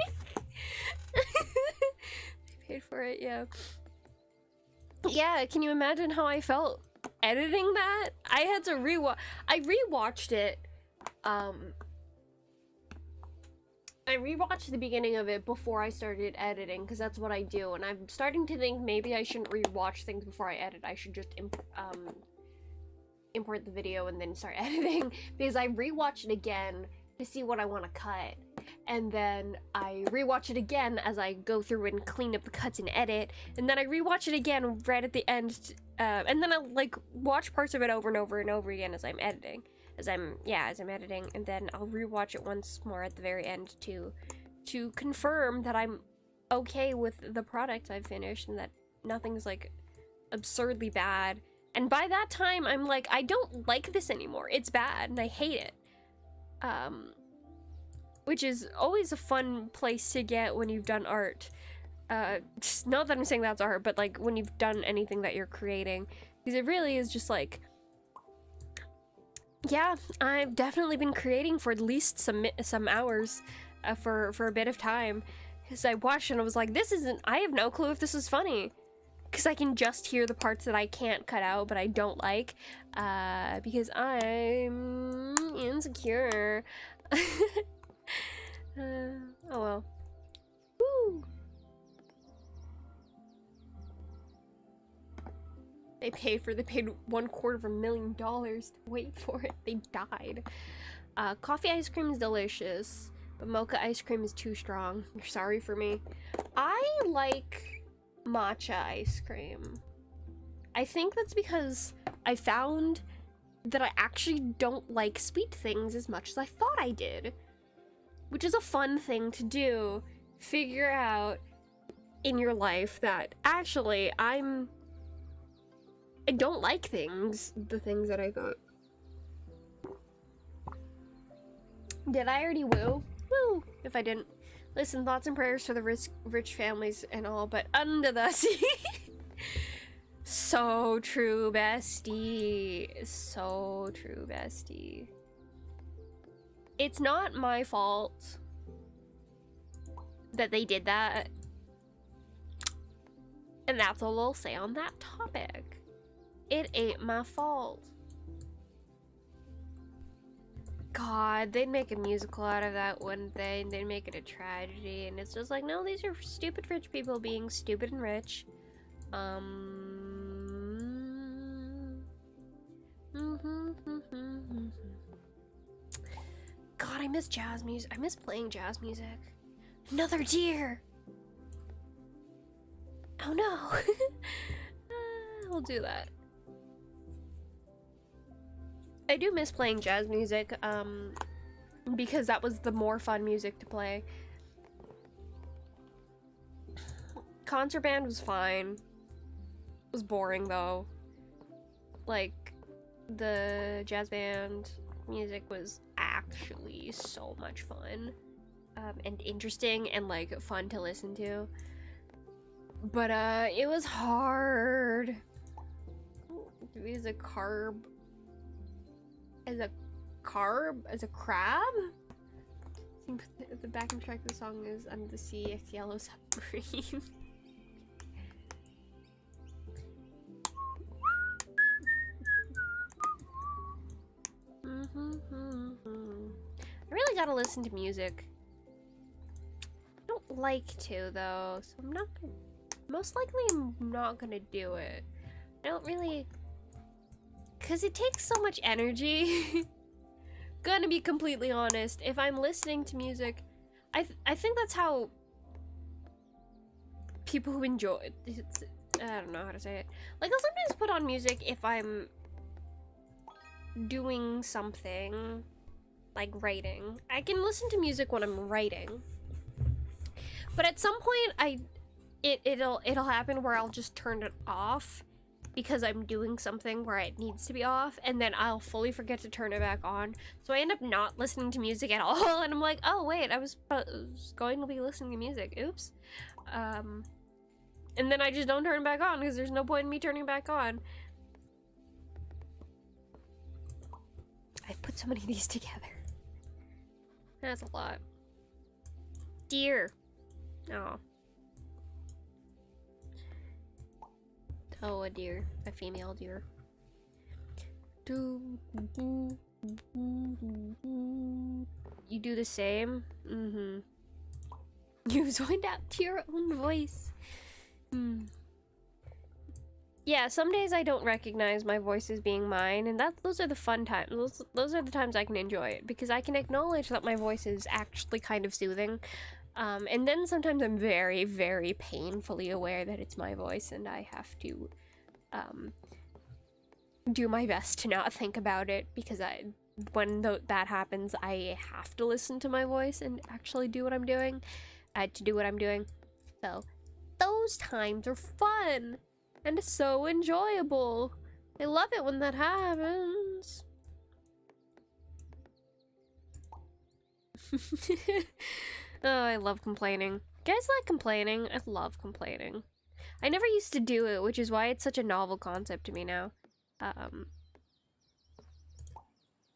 They paid for it, yeah. Yeah, can you imagine how I felt editing that? I had to I rewatched it. I rewatched the beginning of it before I started editing, because that's what I do, and I'm starting to think maybe I shouldn't rewatch things before I edit. I should just import the video and then start editing, because I rewatch it again to see what I want to cut, and then I rewatch it again as I go through and clean up the cuts and edit, and then I rewatch it again right at the end, and then I like watch parts of it over and over and over again as I'm editing, as I'm editing, and then I'll rewatch it once more at the very end to confirm that I'm okay with the product I've finished and that nothing's like absurdly bad. And by that time, I'm like, I don't like this anymore. It's bad and I hate it. Which is always a fun place to get when you've done art. Not that I'm saying that's art, but like when you've done anything that you're creating. Because it really is just like, yeah, I've definitely been creating for at least some hours for a bit of time. Because I watched and I was like, I have no clue if this is funny. Because I can just hear the parts that I can't cut out, but I don't like, because I'm insecure. Oh well. Woo! They paid $250,000 to wait for it. They died. Coffee ice cream is delicious, but mocha ice cream is too strong. You're sorry for me. I like matcha ice cream. I think that's because I found that I actually don't like sweet things as much as I thought I did, which is a fun thing to do. Figure out in your life that actually I don't like the things that I got. Did I already woo? Woo! If I didn't. Listen, thoughts and prayers for the rich families and all, but under the sea. So true, bestie. So true, bestie. It's not my fault that they did that. And that's all I'll say on that topic. It ain't my fault. God, they'd make a musical out of that, wouldn't they? And they'd make it a tragedy, and it's just like, no, these are stupid rich people being stupid and rich. God, I miss jazz music. I miss playing jazz music. Another deer! Oh no! We'll do that. I do miss playing jazz music, because that was the more fun music to play. Concert band was fine. It was boring though. Like, the jazz band music was actually so much fun, and interesting and like fun to listen to. But it was hard. Is a carb as a crab? The backing track of the song is Under the Sea, It's Yellow Submarine. I really gotta listen to music. I don't like to though, so I'm not gonna, most likely I'm not gonna do it. I don't really, cause it takes so much energy. Gonna be completely honest, if I'm listening to music, I think that's how people who enjoy it, I don't know how to say it. Like, I'll sometimes put on music if I'm doing something, like writing. I can listen to music when I'm writing. But at some point, it'll happen where I'll just turn it off because I'm doing something where it needs to be off, and then I'll fully forget to turn it back on. So I end up not listening to music at all, and I'm like, oh wait, I was going to be listening to music. Oops. And then I just don't turn it back on because there's no point in me turning it back on. I put so many of these together. That's a lot. Deer. Oh. Oh, a deer. A female deer. You do the same? Mm-hmm. You zoned out to your own voice. Yeah, some days I don't recognize my voice as being mine, and those are the fun times. Those are the times I can enjoy it, because I can acknowledge that my voice is actually kind of soothing. And then sometimes I'm very, very painfully aware that it's my voice, and I have to do my best to not think about it, because when that happens, I have to listen to my voice and actually do what I'm doing, to do what I'm doing. So those times are fun and so enjoyable. I love it when that happens. Oh, I love complaining. You guys like complaining? I love complaining. I never used to do it, which is why it's such a novel concept to me now.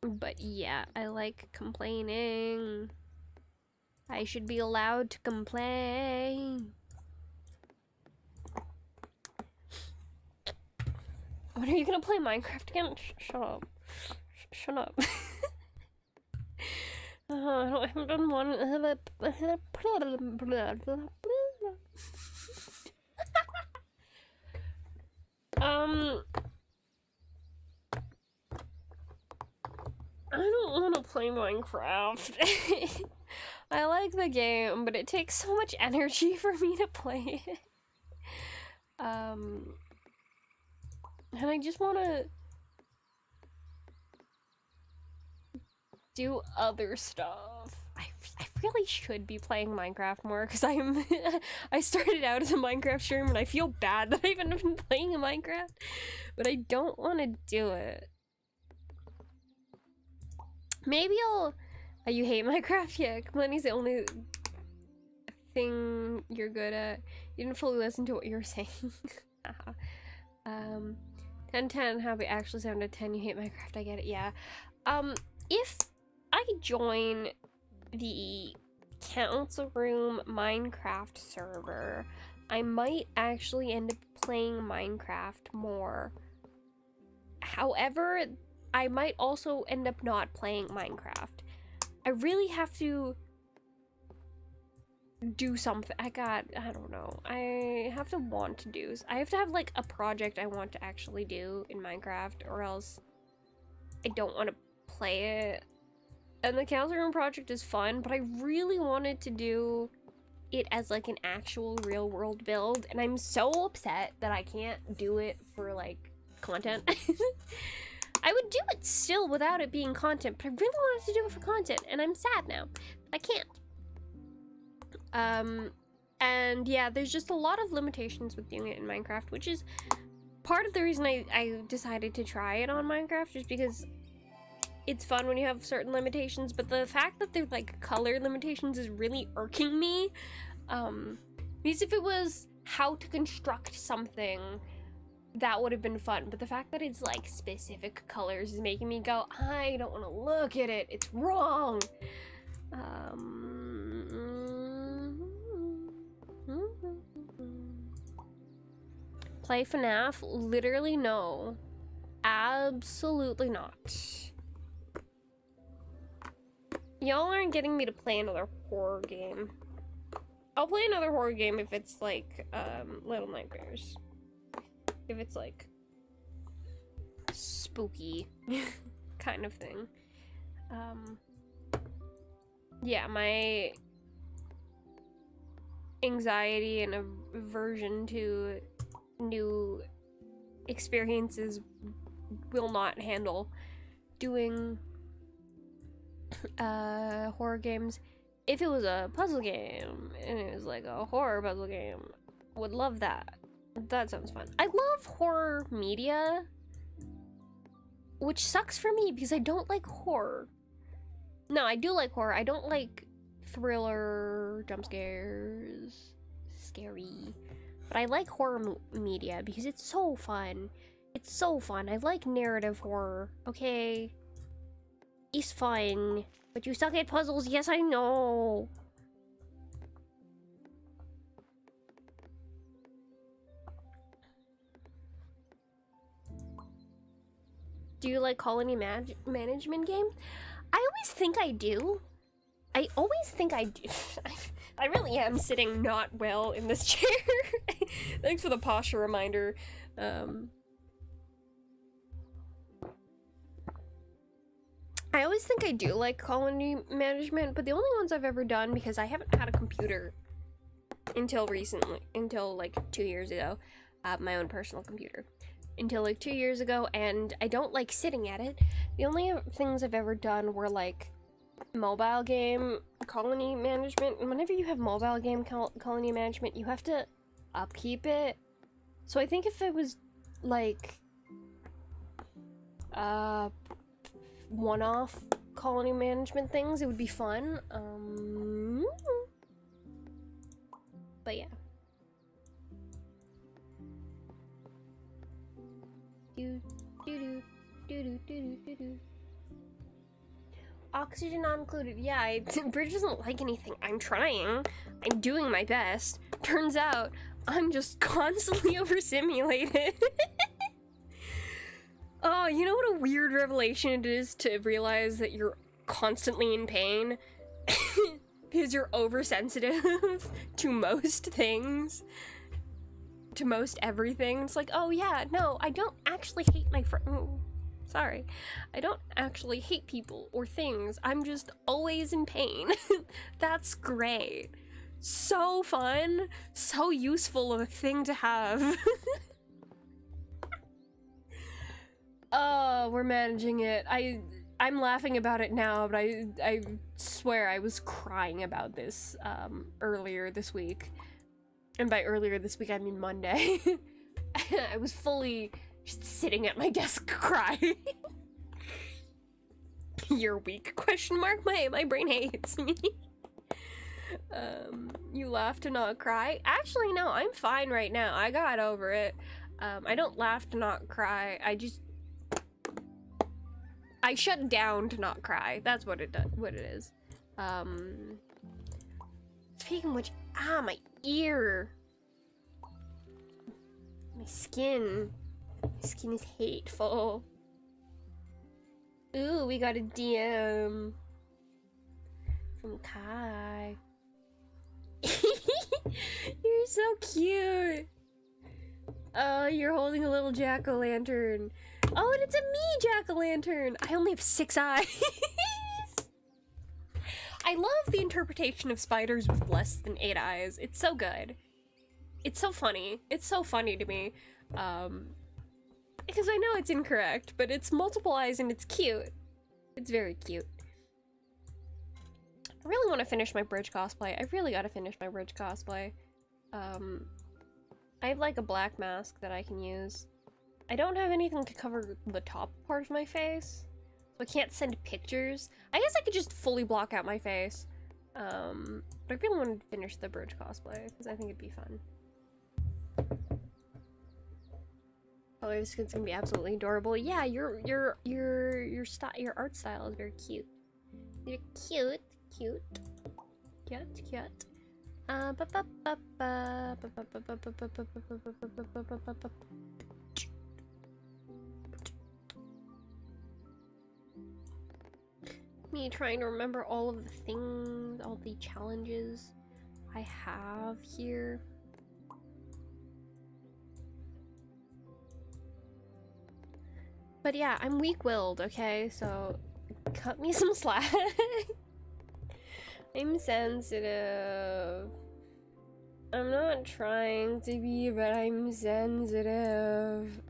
But yeah, I like complaining. I should be allowed to complain. When are you gonna play Minecraft again? Shut up. Shut up. I haven't done one. I don't want to play Minecraft. I like the game, but it takes so much energy for me to play it. And I just want to do other stuff. I really should be playing Minecraft more, because I started out as a Minecraft streamer and I feel bad that I haven't been playing Minecraft, but I don't want to do it. Maybe I'll... you hate Minecraft? Yeah, Lenny's the only thing you're good at. You didn't fully listen to what you were saying. 10-10, how we actually sounded 10, you hate Minecraft, I get it, yeah. If I join the Council Room Minecraft server, I might actually end up playing Minecraft more. However, I might also end up not playing Minecraft. I really have to do something. I don't know. I have to want to do. I have to have like a project I want to actually do in Minecraft, or else I don't want to play it. And the Council Room project is fun, but I really wanted to do it as like an actual real world build, and I'm so upset that I can't do it for like content. I would do it still without it being content, but I really wanted to do it for content, and I'm sad now. I can't. And yeah, there's just a lot of limitations with doing it in Minecraft, which is part of the reason I decided to try it on Minecraft, just because it's fun when you have certain limitations, but the fact that they're like color limitations is really irking me. Because if it was how to construct something, that would have been fun, but the fact that it's like specific colors is making me go, I don't want to look at it, it's wrong. Play FNAF? Literally no. Absolutely not. Y'all aren't getting me to play another horror game. I'll play another horror game if it's like, Little Nightmares. If it's like spooky kind of thing. Yeah, my anxiety and aversion to new experiences will not handle doing horror games. If it was a puzzle game and it was like a horror puzzle game, would love that. That sounds fun. I love horror media, which sucks for me because I don't like horror. No, I do like horror. I don't like thriller, jump scares, scary. But I like horror media because it's so fun. It's so fun. I like narrative horror, okay? It's fun. But you suck at puzzles, yes I know. Do you like colony management games? I always think I do. I always think I do. I really am sitting not well in this chair. Thanks for the posture reminder. I always think I do like colony management, but the only ones I've ever done, because I haven't had a computer until recently, until like 2 years ago, my own personal computer, until like 2 years ago, and I don't like sitting at it. The only things I've ever done were like mobile game colony management, and whenever you have mobile game colony management, you have to upkeep it. So I think if it was like one-off colony management things, it would be fun. But yeah. Oxygen not included. Yeah, Bridge doesn't like anything. I'm trying. I'm doing my best. Turns out, I'm just constantly overstimulated. Oh, you know what a weird revelation it is to realize that you're constantly in pain? Because you're oversensitive to most things. To most everything. It's like, oh yeah, no, I don't actually hate my friend. Sorry. I don't actually hate people or things. I'm just always in pain. That's great. So fun. So useful of a thing to have. Oh, we're managing it. I'm laughing about it now, but I swear I was crying about this earlier this week. And by earlier this week, I mean Monday. I was fully just sitting at my desk crying. You're weak? Question mark? My brain hates me. You laugh to not cry? Actually, no, I'm fine right now. I got over it. I don't laugh to not cry. I shut down to not cry. That's what it is. Speaking of which, my ear. My skin. My skin is hateful. Ooh, we got a DM from Kai. You're so cute. Oh, you're holding a little jack-o'-lantern. Oh, and it's a me jack-o'-lantern. I only have 6 eyes. I love the interpretation of spiders with less than 8 eyes. It's so good. It's so funny. It's so funny to me. Because I know it's incorrect, but it's multiple eyes and it's cute. It's very cute. I really want to finish my bridge cosplay. I really gotta finish my bridge cosplay. I have like a black mask that I can use. I don't have anything to cover the top part of my face, so I can't send pictures. I guess I could just fully block out my face. But I really wanted to finish the bridge cosplay because I think it'd be fun. Oh, this skin's gonna be absolutely adorable. Yeah, your art style is very cute. You're cute. Me trying to remember all of the things, all the challenges I have here. But yeah, I'm weak-willed, okay? So cut me some slack. I'm sensitive. I'm not trying to be, but I'm sensitive.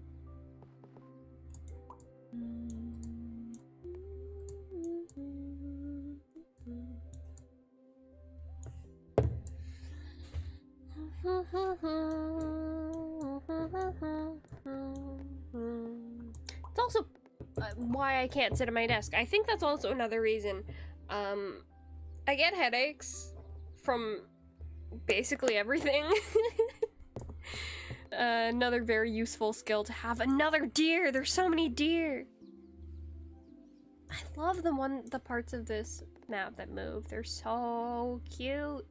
It's also why I can't sit at my desk. I think that's also another reason. I get headaches from basically everything. Another very useful skill to have. Another deer! There's so many deer! I love the parts of this map that move. They're so cute.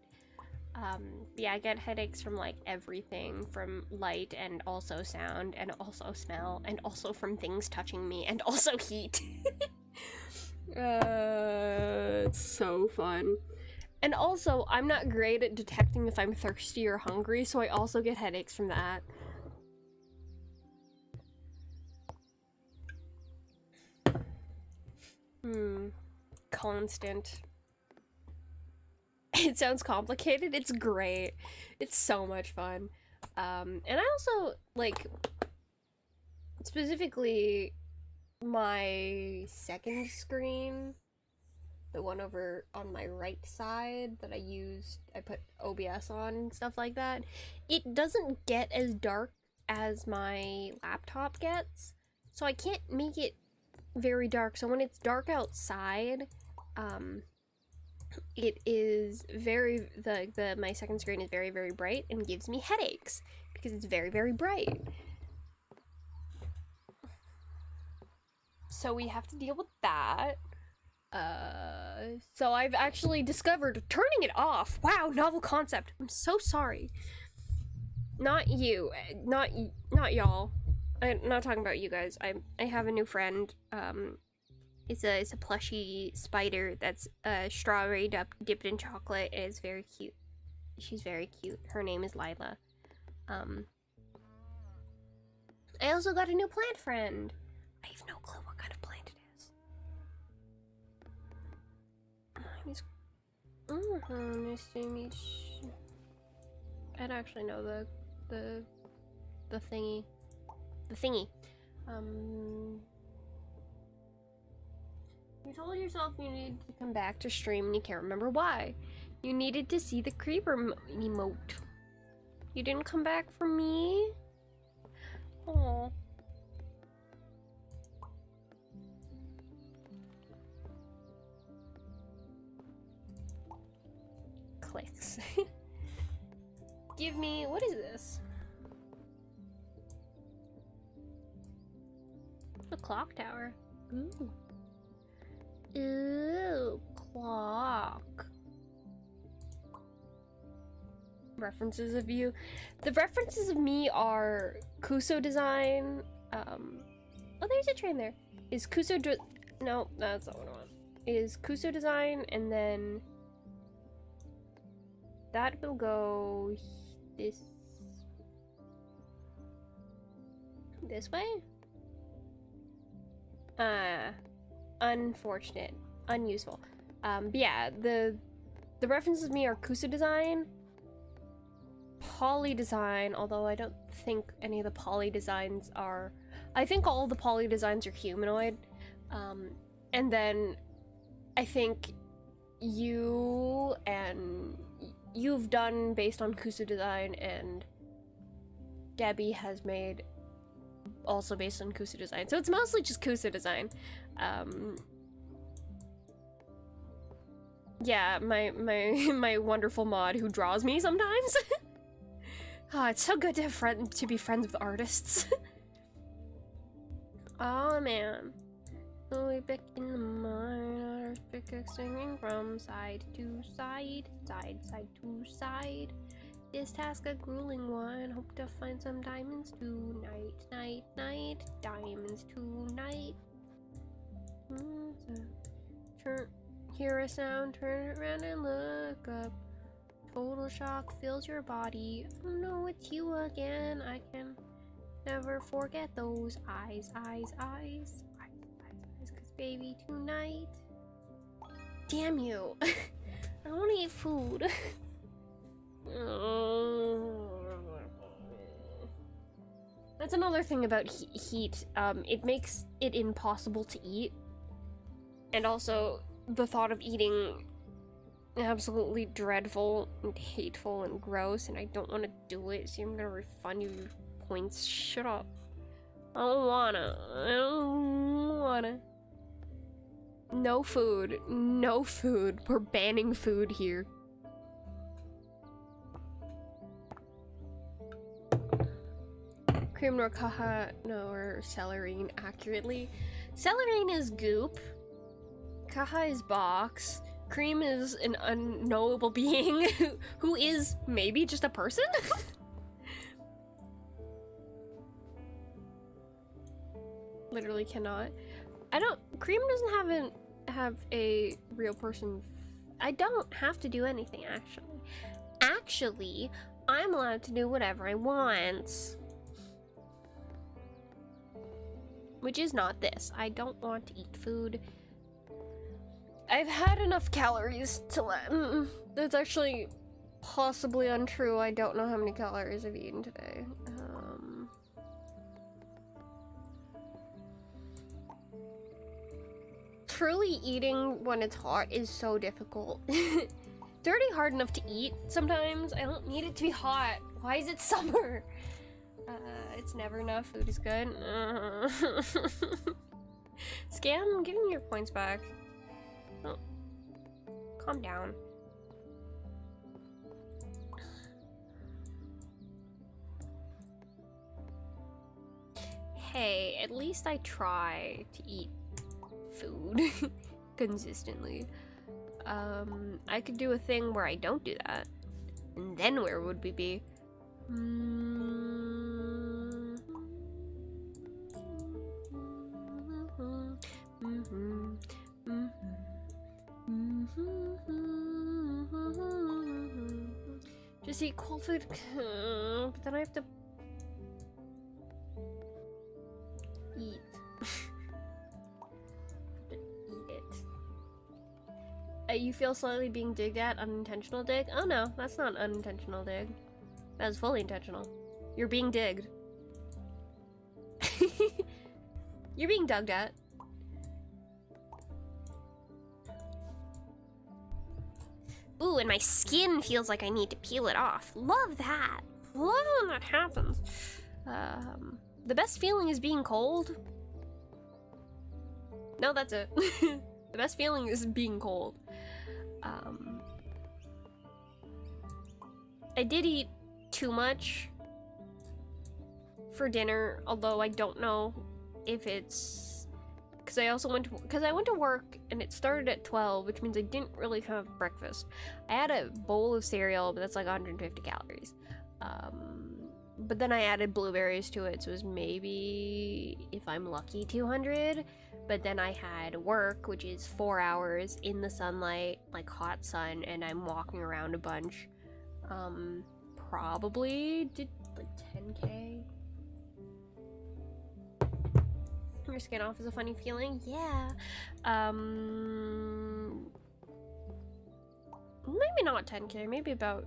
Yeah, I get headaches from like everything, from light and also sound and also smell and also from things touching me and also heat. It's so fun. And also, I'm not great at detecting if I'm thirsty or hungry, so I also get headaches from that. Constant. It sounds complicated. It's great. It's so much fun. And I also, like, specifically my second screen, the one over on my right side that I put OBS on and stuff like that, it doesn't get as dark as my laptop gets, so I can't make it very dark. So when it's dark outside, it is very, my second screen is very, very bright and gives me headaches because it's very, very bright. So we have to deal with that. So I've actually discovered turning it off. Wow, novel concept. I'm so sorry. Not you, not y'all. I'm not talking about you guys. I have a new friend. It's a plushy spider that's strawberry dipped in chocolate, and it's very cute. She's very cute. Her name is Lila. I also got a new plant friend. I have no clue what kind of plant it is. Nice to meet you. I don't actually know the thingy. The thingy. You told yourself you needed to come back to stream and you can't remember why. You needed to see the creeper emote. You didn't come back for me? Aww. Clicks. Give me, what is this? A clock tower. Ooh. Ooh, clock. References of you. The references of me are Kuso design. Oh, there's a train there. Is Kuso no, that's not what I want. Is Kuso design, and then that will go this way? Unfortunate. Unuseful. But yeah, the references of me are Kuso design, poly design, although I don't think any of the poly designs are... I think all the poly designs are humanoid. And then I think you've done based on Kuso design, and Debbie has made also based on Kuso design. So it's mostly just Kuso design. Yeah, my wonderful mod who draws me sometimes. Oh, it's so good to be friends with artists. Oh man. We back in the mine, our pickaxe swinging from side to side, side to side. This task a grueling one. Hope to find some diamonds tonight, night, diamonds tonight. Hear a sound, turn it around and look up. Total shock fills your body. Oh no, it's you again. I can never forget those eyes. Cause baby, tonight. Damn you. I wanna eat food. That's another thing about heat. It makes it impossible to eat. And also, the thought of eating absolutely dreadful and hateful and gross, and I don't want to do it, so I'm gonna refund you points. Shut up. I don't wanna. No food. No food. We're banning food here. Cream nor kaha nor celerine accurately. Celerine is goop. Kaha is box. Cream is an unknowable being who is maybe just a person? Literally cannot. Cream doesn't have a real person I don't have to do anything, actually. Actually, I'm allowed to do whatever I want. Which is not this. I don't want to eat food. I've had enough calories to let... That's actually possibly untrue. I don't know how many calories I've eaten today. Truly eating when it's hot is so difficult. It's already hard enough to eat sometimes. I don't need it to be hot. Why is it summer? It's never enough. Food is good. Scam, give me your points back. Oh. Calm down. Hey, at least I try to eat food consistently. I could do a thing where I don't do that. And then where would we be? Just eat cold food, but then I have to eat. You feel slightly being digged at? Unintentional dig? Oh no, that's not unintentional dig. That was fully intentional. You're being digged. You're being dug at. Ooh, and my skin feels like I need to peel it off. Love that. Love when that happens. The best feeling is being cold. No, that's it. The best feeling is being cold. I did eat too much for dinner, although I don't know if it's because I went to work and it started at 12, which means I didn't really have breakfast. I had a bowl of cereal, but that's like 150 calories. But then I added blueberries to it, so it was maybe, if I'm lucky, 200. But then I had work, which is 4 hours in the sunlight, like hot sun, and I'm walking around a bunch. Probably did like 10K. Your skin off is a funny feeling. Yeah. Maybe not 10K, maybe about...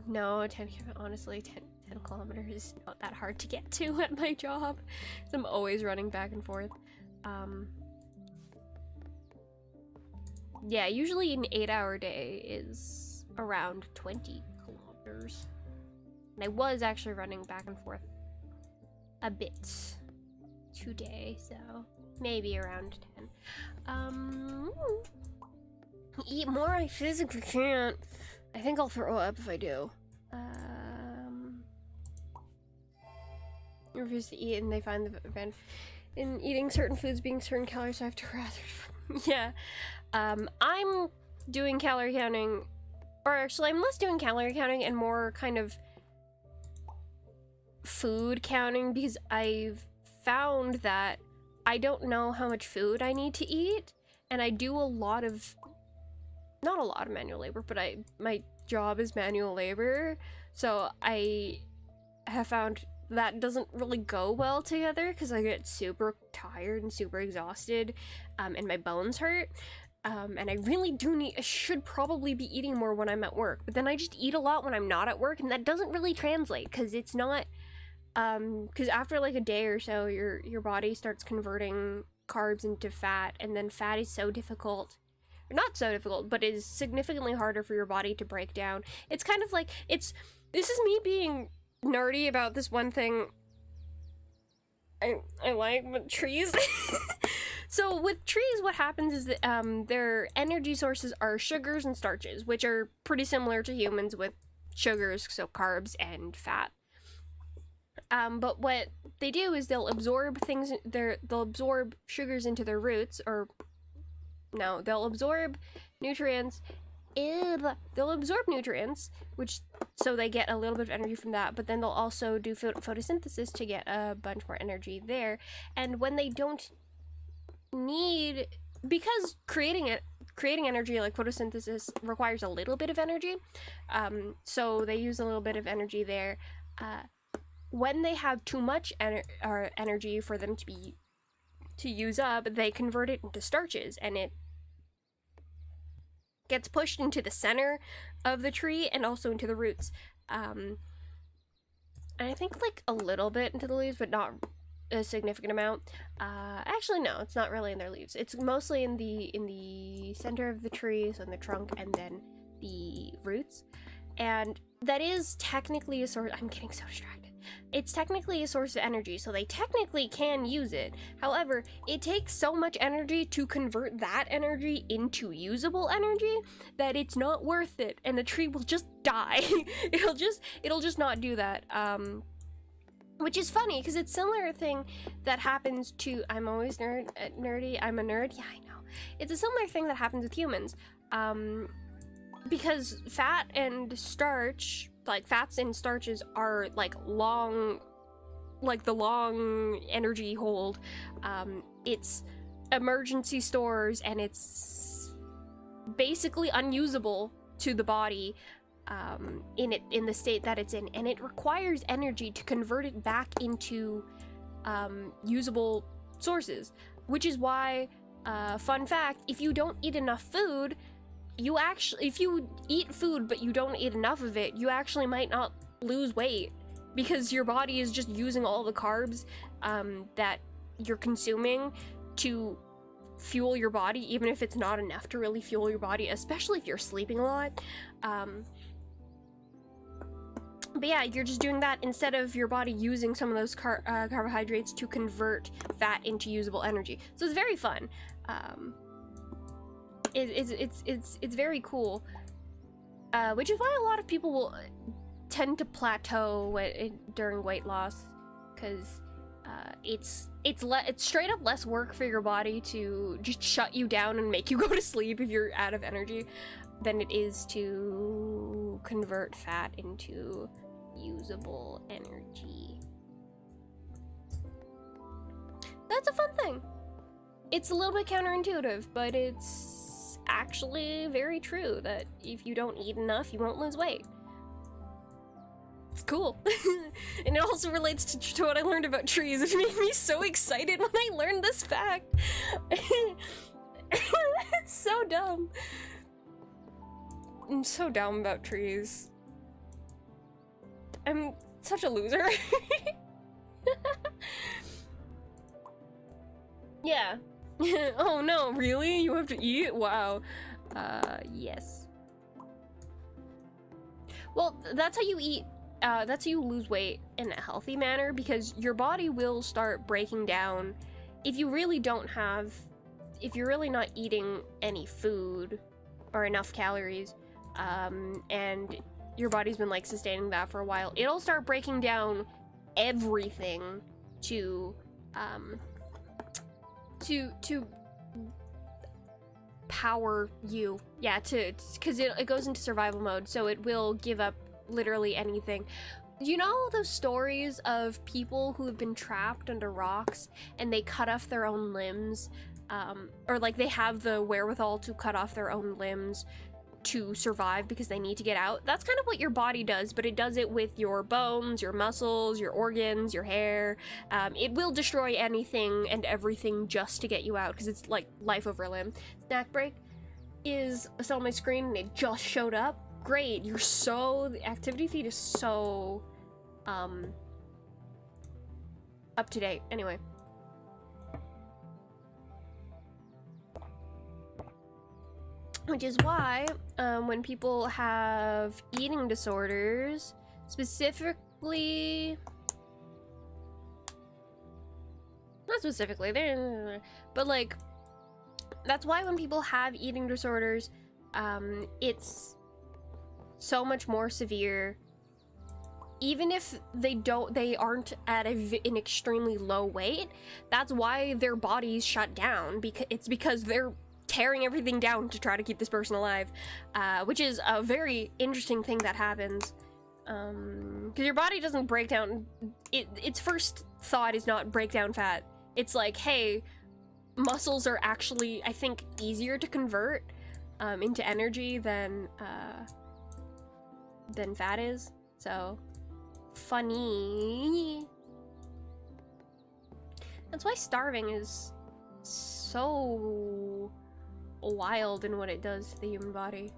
No, 10K, honestly, 10 kilometers is not that hard to get to at my job. So I'm always running back and forth. Yeah, usually an 8-hour day is around 20 kilometers. And I was actually running back and forth a bit today, so maybe around 10. Eat more? I physically can't. I think I'll throw up if I do. Refuse to eat, and they find the event in eating certain foods being certain calories, so I have to rather. Yeah. I'm doing calorie counting, or actually I'm less doing calorie counting and more kind of food counting, because I've found that I don't know how much food I need to eat, and I do a lot of, not a lot of manual labor, but my job is manual labor, so I have found that doesn't really go well together because I get super tired and super exhausted, and my bones hurt. And I really I should probably be eating more when I'm at work, but then I just eat a lot when I'm not at work, and that doesn't really translate because it's not, because after like a day or so, your body starts converting carbs into fat, and then fat is so difficult. Not so difficult, but is significantly harder for your body to break down. It's kind of like, this is me being nerdy about this one thing I like with trees. So with trees, what happens is that their energy sources are sugars and starches, which are pretty similar to humans with sugars, so carbs and fat. But what they do is they'll absorb they'll absorb sugars into their roots, or no, they'll absorb nutrients. They'll absorb nutrients, which so they get a little bit of energy from that, but then they'll also do photosynthesis to get a bunch more energy there. And when they don't need because creating energy like photosynthesis requires a little bit of energy, so they use a little bit of energy there. When they have too much energy for them to use up, they convert it into starches, and it gets pushed into the center of the tree and also into the roots. And I think like a little bit into the leaves, but not a significant amount. Actually, no, it's not really in their leaves. It's mostly in the center of the tree, so in the trunk, and then the roots. And that is technically a source. I'm getting so distracted. It's technically a source of energy, so they technically can use it. However, it takes so much energy to convert that energy into usable energy that it's not worth it, and the tree will just die. it'll just not do that. Which is funny, because it's a similar thing that happens to... I'm always nerdy. I'm a nerd. Yeah, I know. It's a similar thing that happens with humans. Because fat and starch... Like, fats and starches are, like, long... Like, the long energy hold. It's emergency stores, and it's basically unusable to the body in the state that it's in, and it requires energy to convert it back into usable sources, which is why, fun fact, if you don't eat enough food, if you eat food but you don't eat enough of it, you actually might not lose weight, because your body is just using all the carbs that you're consuming to fuel your body, even if it's not enough to really fuel your body, especially if you're sleeping a lot. But yeah, you're just doing that instead of your body using some of those carbohydrates to convert fat into usable energy. So it's very fun. It's very cool, which is why a lot of people will tend to plateau during weight loss, because it's straight up less work for your body to just shut you down and make you go to sleep if you're out of energy than it is to convert fat into usable energy. That's a fun thing. It's a little bit counterintuitive, but it's actually very true that if you don't eat enough, you won't lose weight. It's cool. And it also relates to what I learned about trees. It made me so excited when I learned this fact. It's so dumb. I'm so dumb about trees. I'm such a loser. Yeah. Oh no, really? You have to eat? Wow. Yes. Well, that's how you eat. That's how you lose weight in a healthy manner, because your body will start breaking down if you really if you're really not eating any food or enough calories, and your body's been like sustaining that for a while, it'll start breaking down everything to power you. Yeah, because it goes into survival mode, so it will give up literally anything. You know those stories of people who have been trapped under rocks and they cut off their own limbs, or like they have the wherewithal to cut off their own limbs to survive because they need to get out? That's kind of what your body does, but it does it with your bones, your muscles, your organs, your hair. It will destroy anything and everything just to get you out, because it's like life over limb. Snack break is still on my screen and it just showed up. Great, the activity feed is so up to date. Anyway, which is why when people have eating disorders, but like, that's why when people have eating disorders, it's so much more severe, even if they aren't at an extremely low weight. That's why their bodies shut down, because they're tearing everything down to try to keep this person alive, which is a very interesting thing that happens, because your body doesn't break down. Its first thought is not break down fat. It's like, hey, muscles are actually, I think, easier to convert into energy than fat is. So, funny. That's why starving is so wild in what it does to the human body.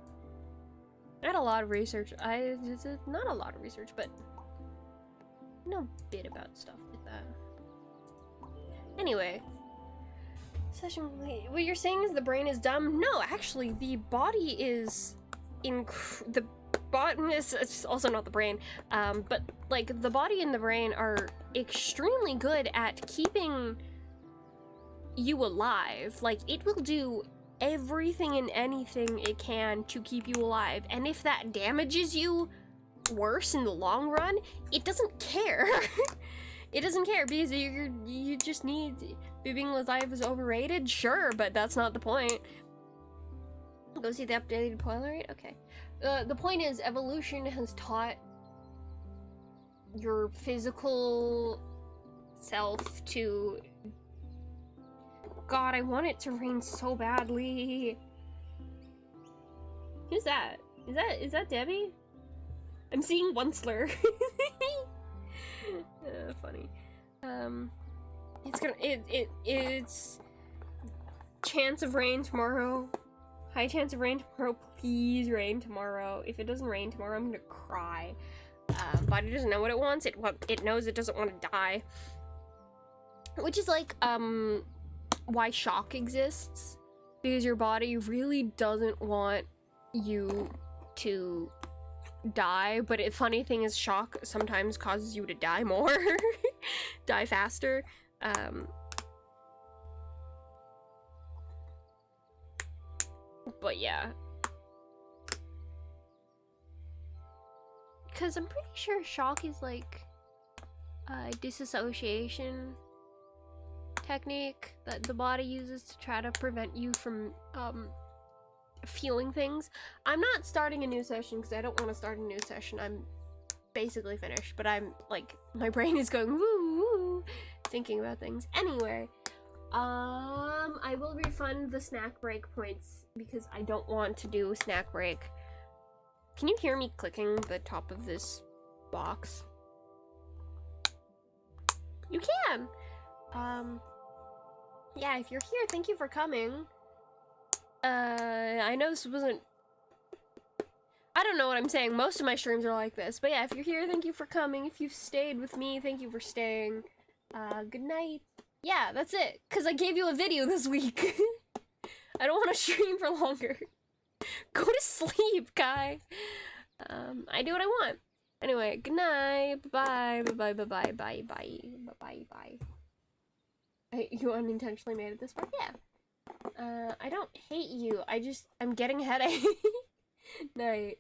I had a lot of research. Not a lot of research, but I know a bit about stuff like that. Anyway, session complete. What you're saying is the brain is dumb? No, actually, the body is it's also not the brain, but like the body and the brain are extremely good at keeping you alive. Like, it will do everything and anything it can to keep you alive, and if that damages you worse in the long run, it doesn't care. It doesn't care, because you just need being alive is overrated, sure, but that's not the point. Go see the updated Polaroid? Okay. The point is, evolution has taught your physical self to... God, I want it to rain so badly. Who's that? Is that Debbie? I'm seeing one slur. Funny. It's chance of rain tomorrow. High chance of rain tomorrow. Please rain tomorrow. If it doesn't rain tomorrow, I'm gonna cry. Body doesn't know what it wants. It knows it doesn't want to die. Which is like, why shock exists. Because your body really doesn't want you to die, but the funny thing is, shock sometimes causes you to die more. Die faster. But yeah. Because I'm pretty sure shock is like a disassociation technique that the body uses to try to prevent you from feeling things. I'm not starting a new session because I don't want to start a new session. I'm basically finished, but I'm like, my brain is going woo woo thinking about things. Anyway, I will refund the snack break points because I don't want to do snack break. Can you hear me clicking the top of this box? You can! Yeah, if you're here, thank you for coming. I know this wasn't... I don't know what I'm saying. Most of my streams are like this. But yeah, if you're here, thank you for coming. If you've stayed with me, thank you for staying. Good night. Yeah, that's it. Because I gave you a video this week. I don't want to stream for longer. Go to sleep, Kai. I do what I want. Anyway, good night. Bye-bye. Bye-bye. Bye-bye. Bye-bye. Bye-bye. Bye. You unintentionally made it this far? Yeah. I don't hate you. I'm getting a headache. Night.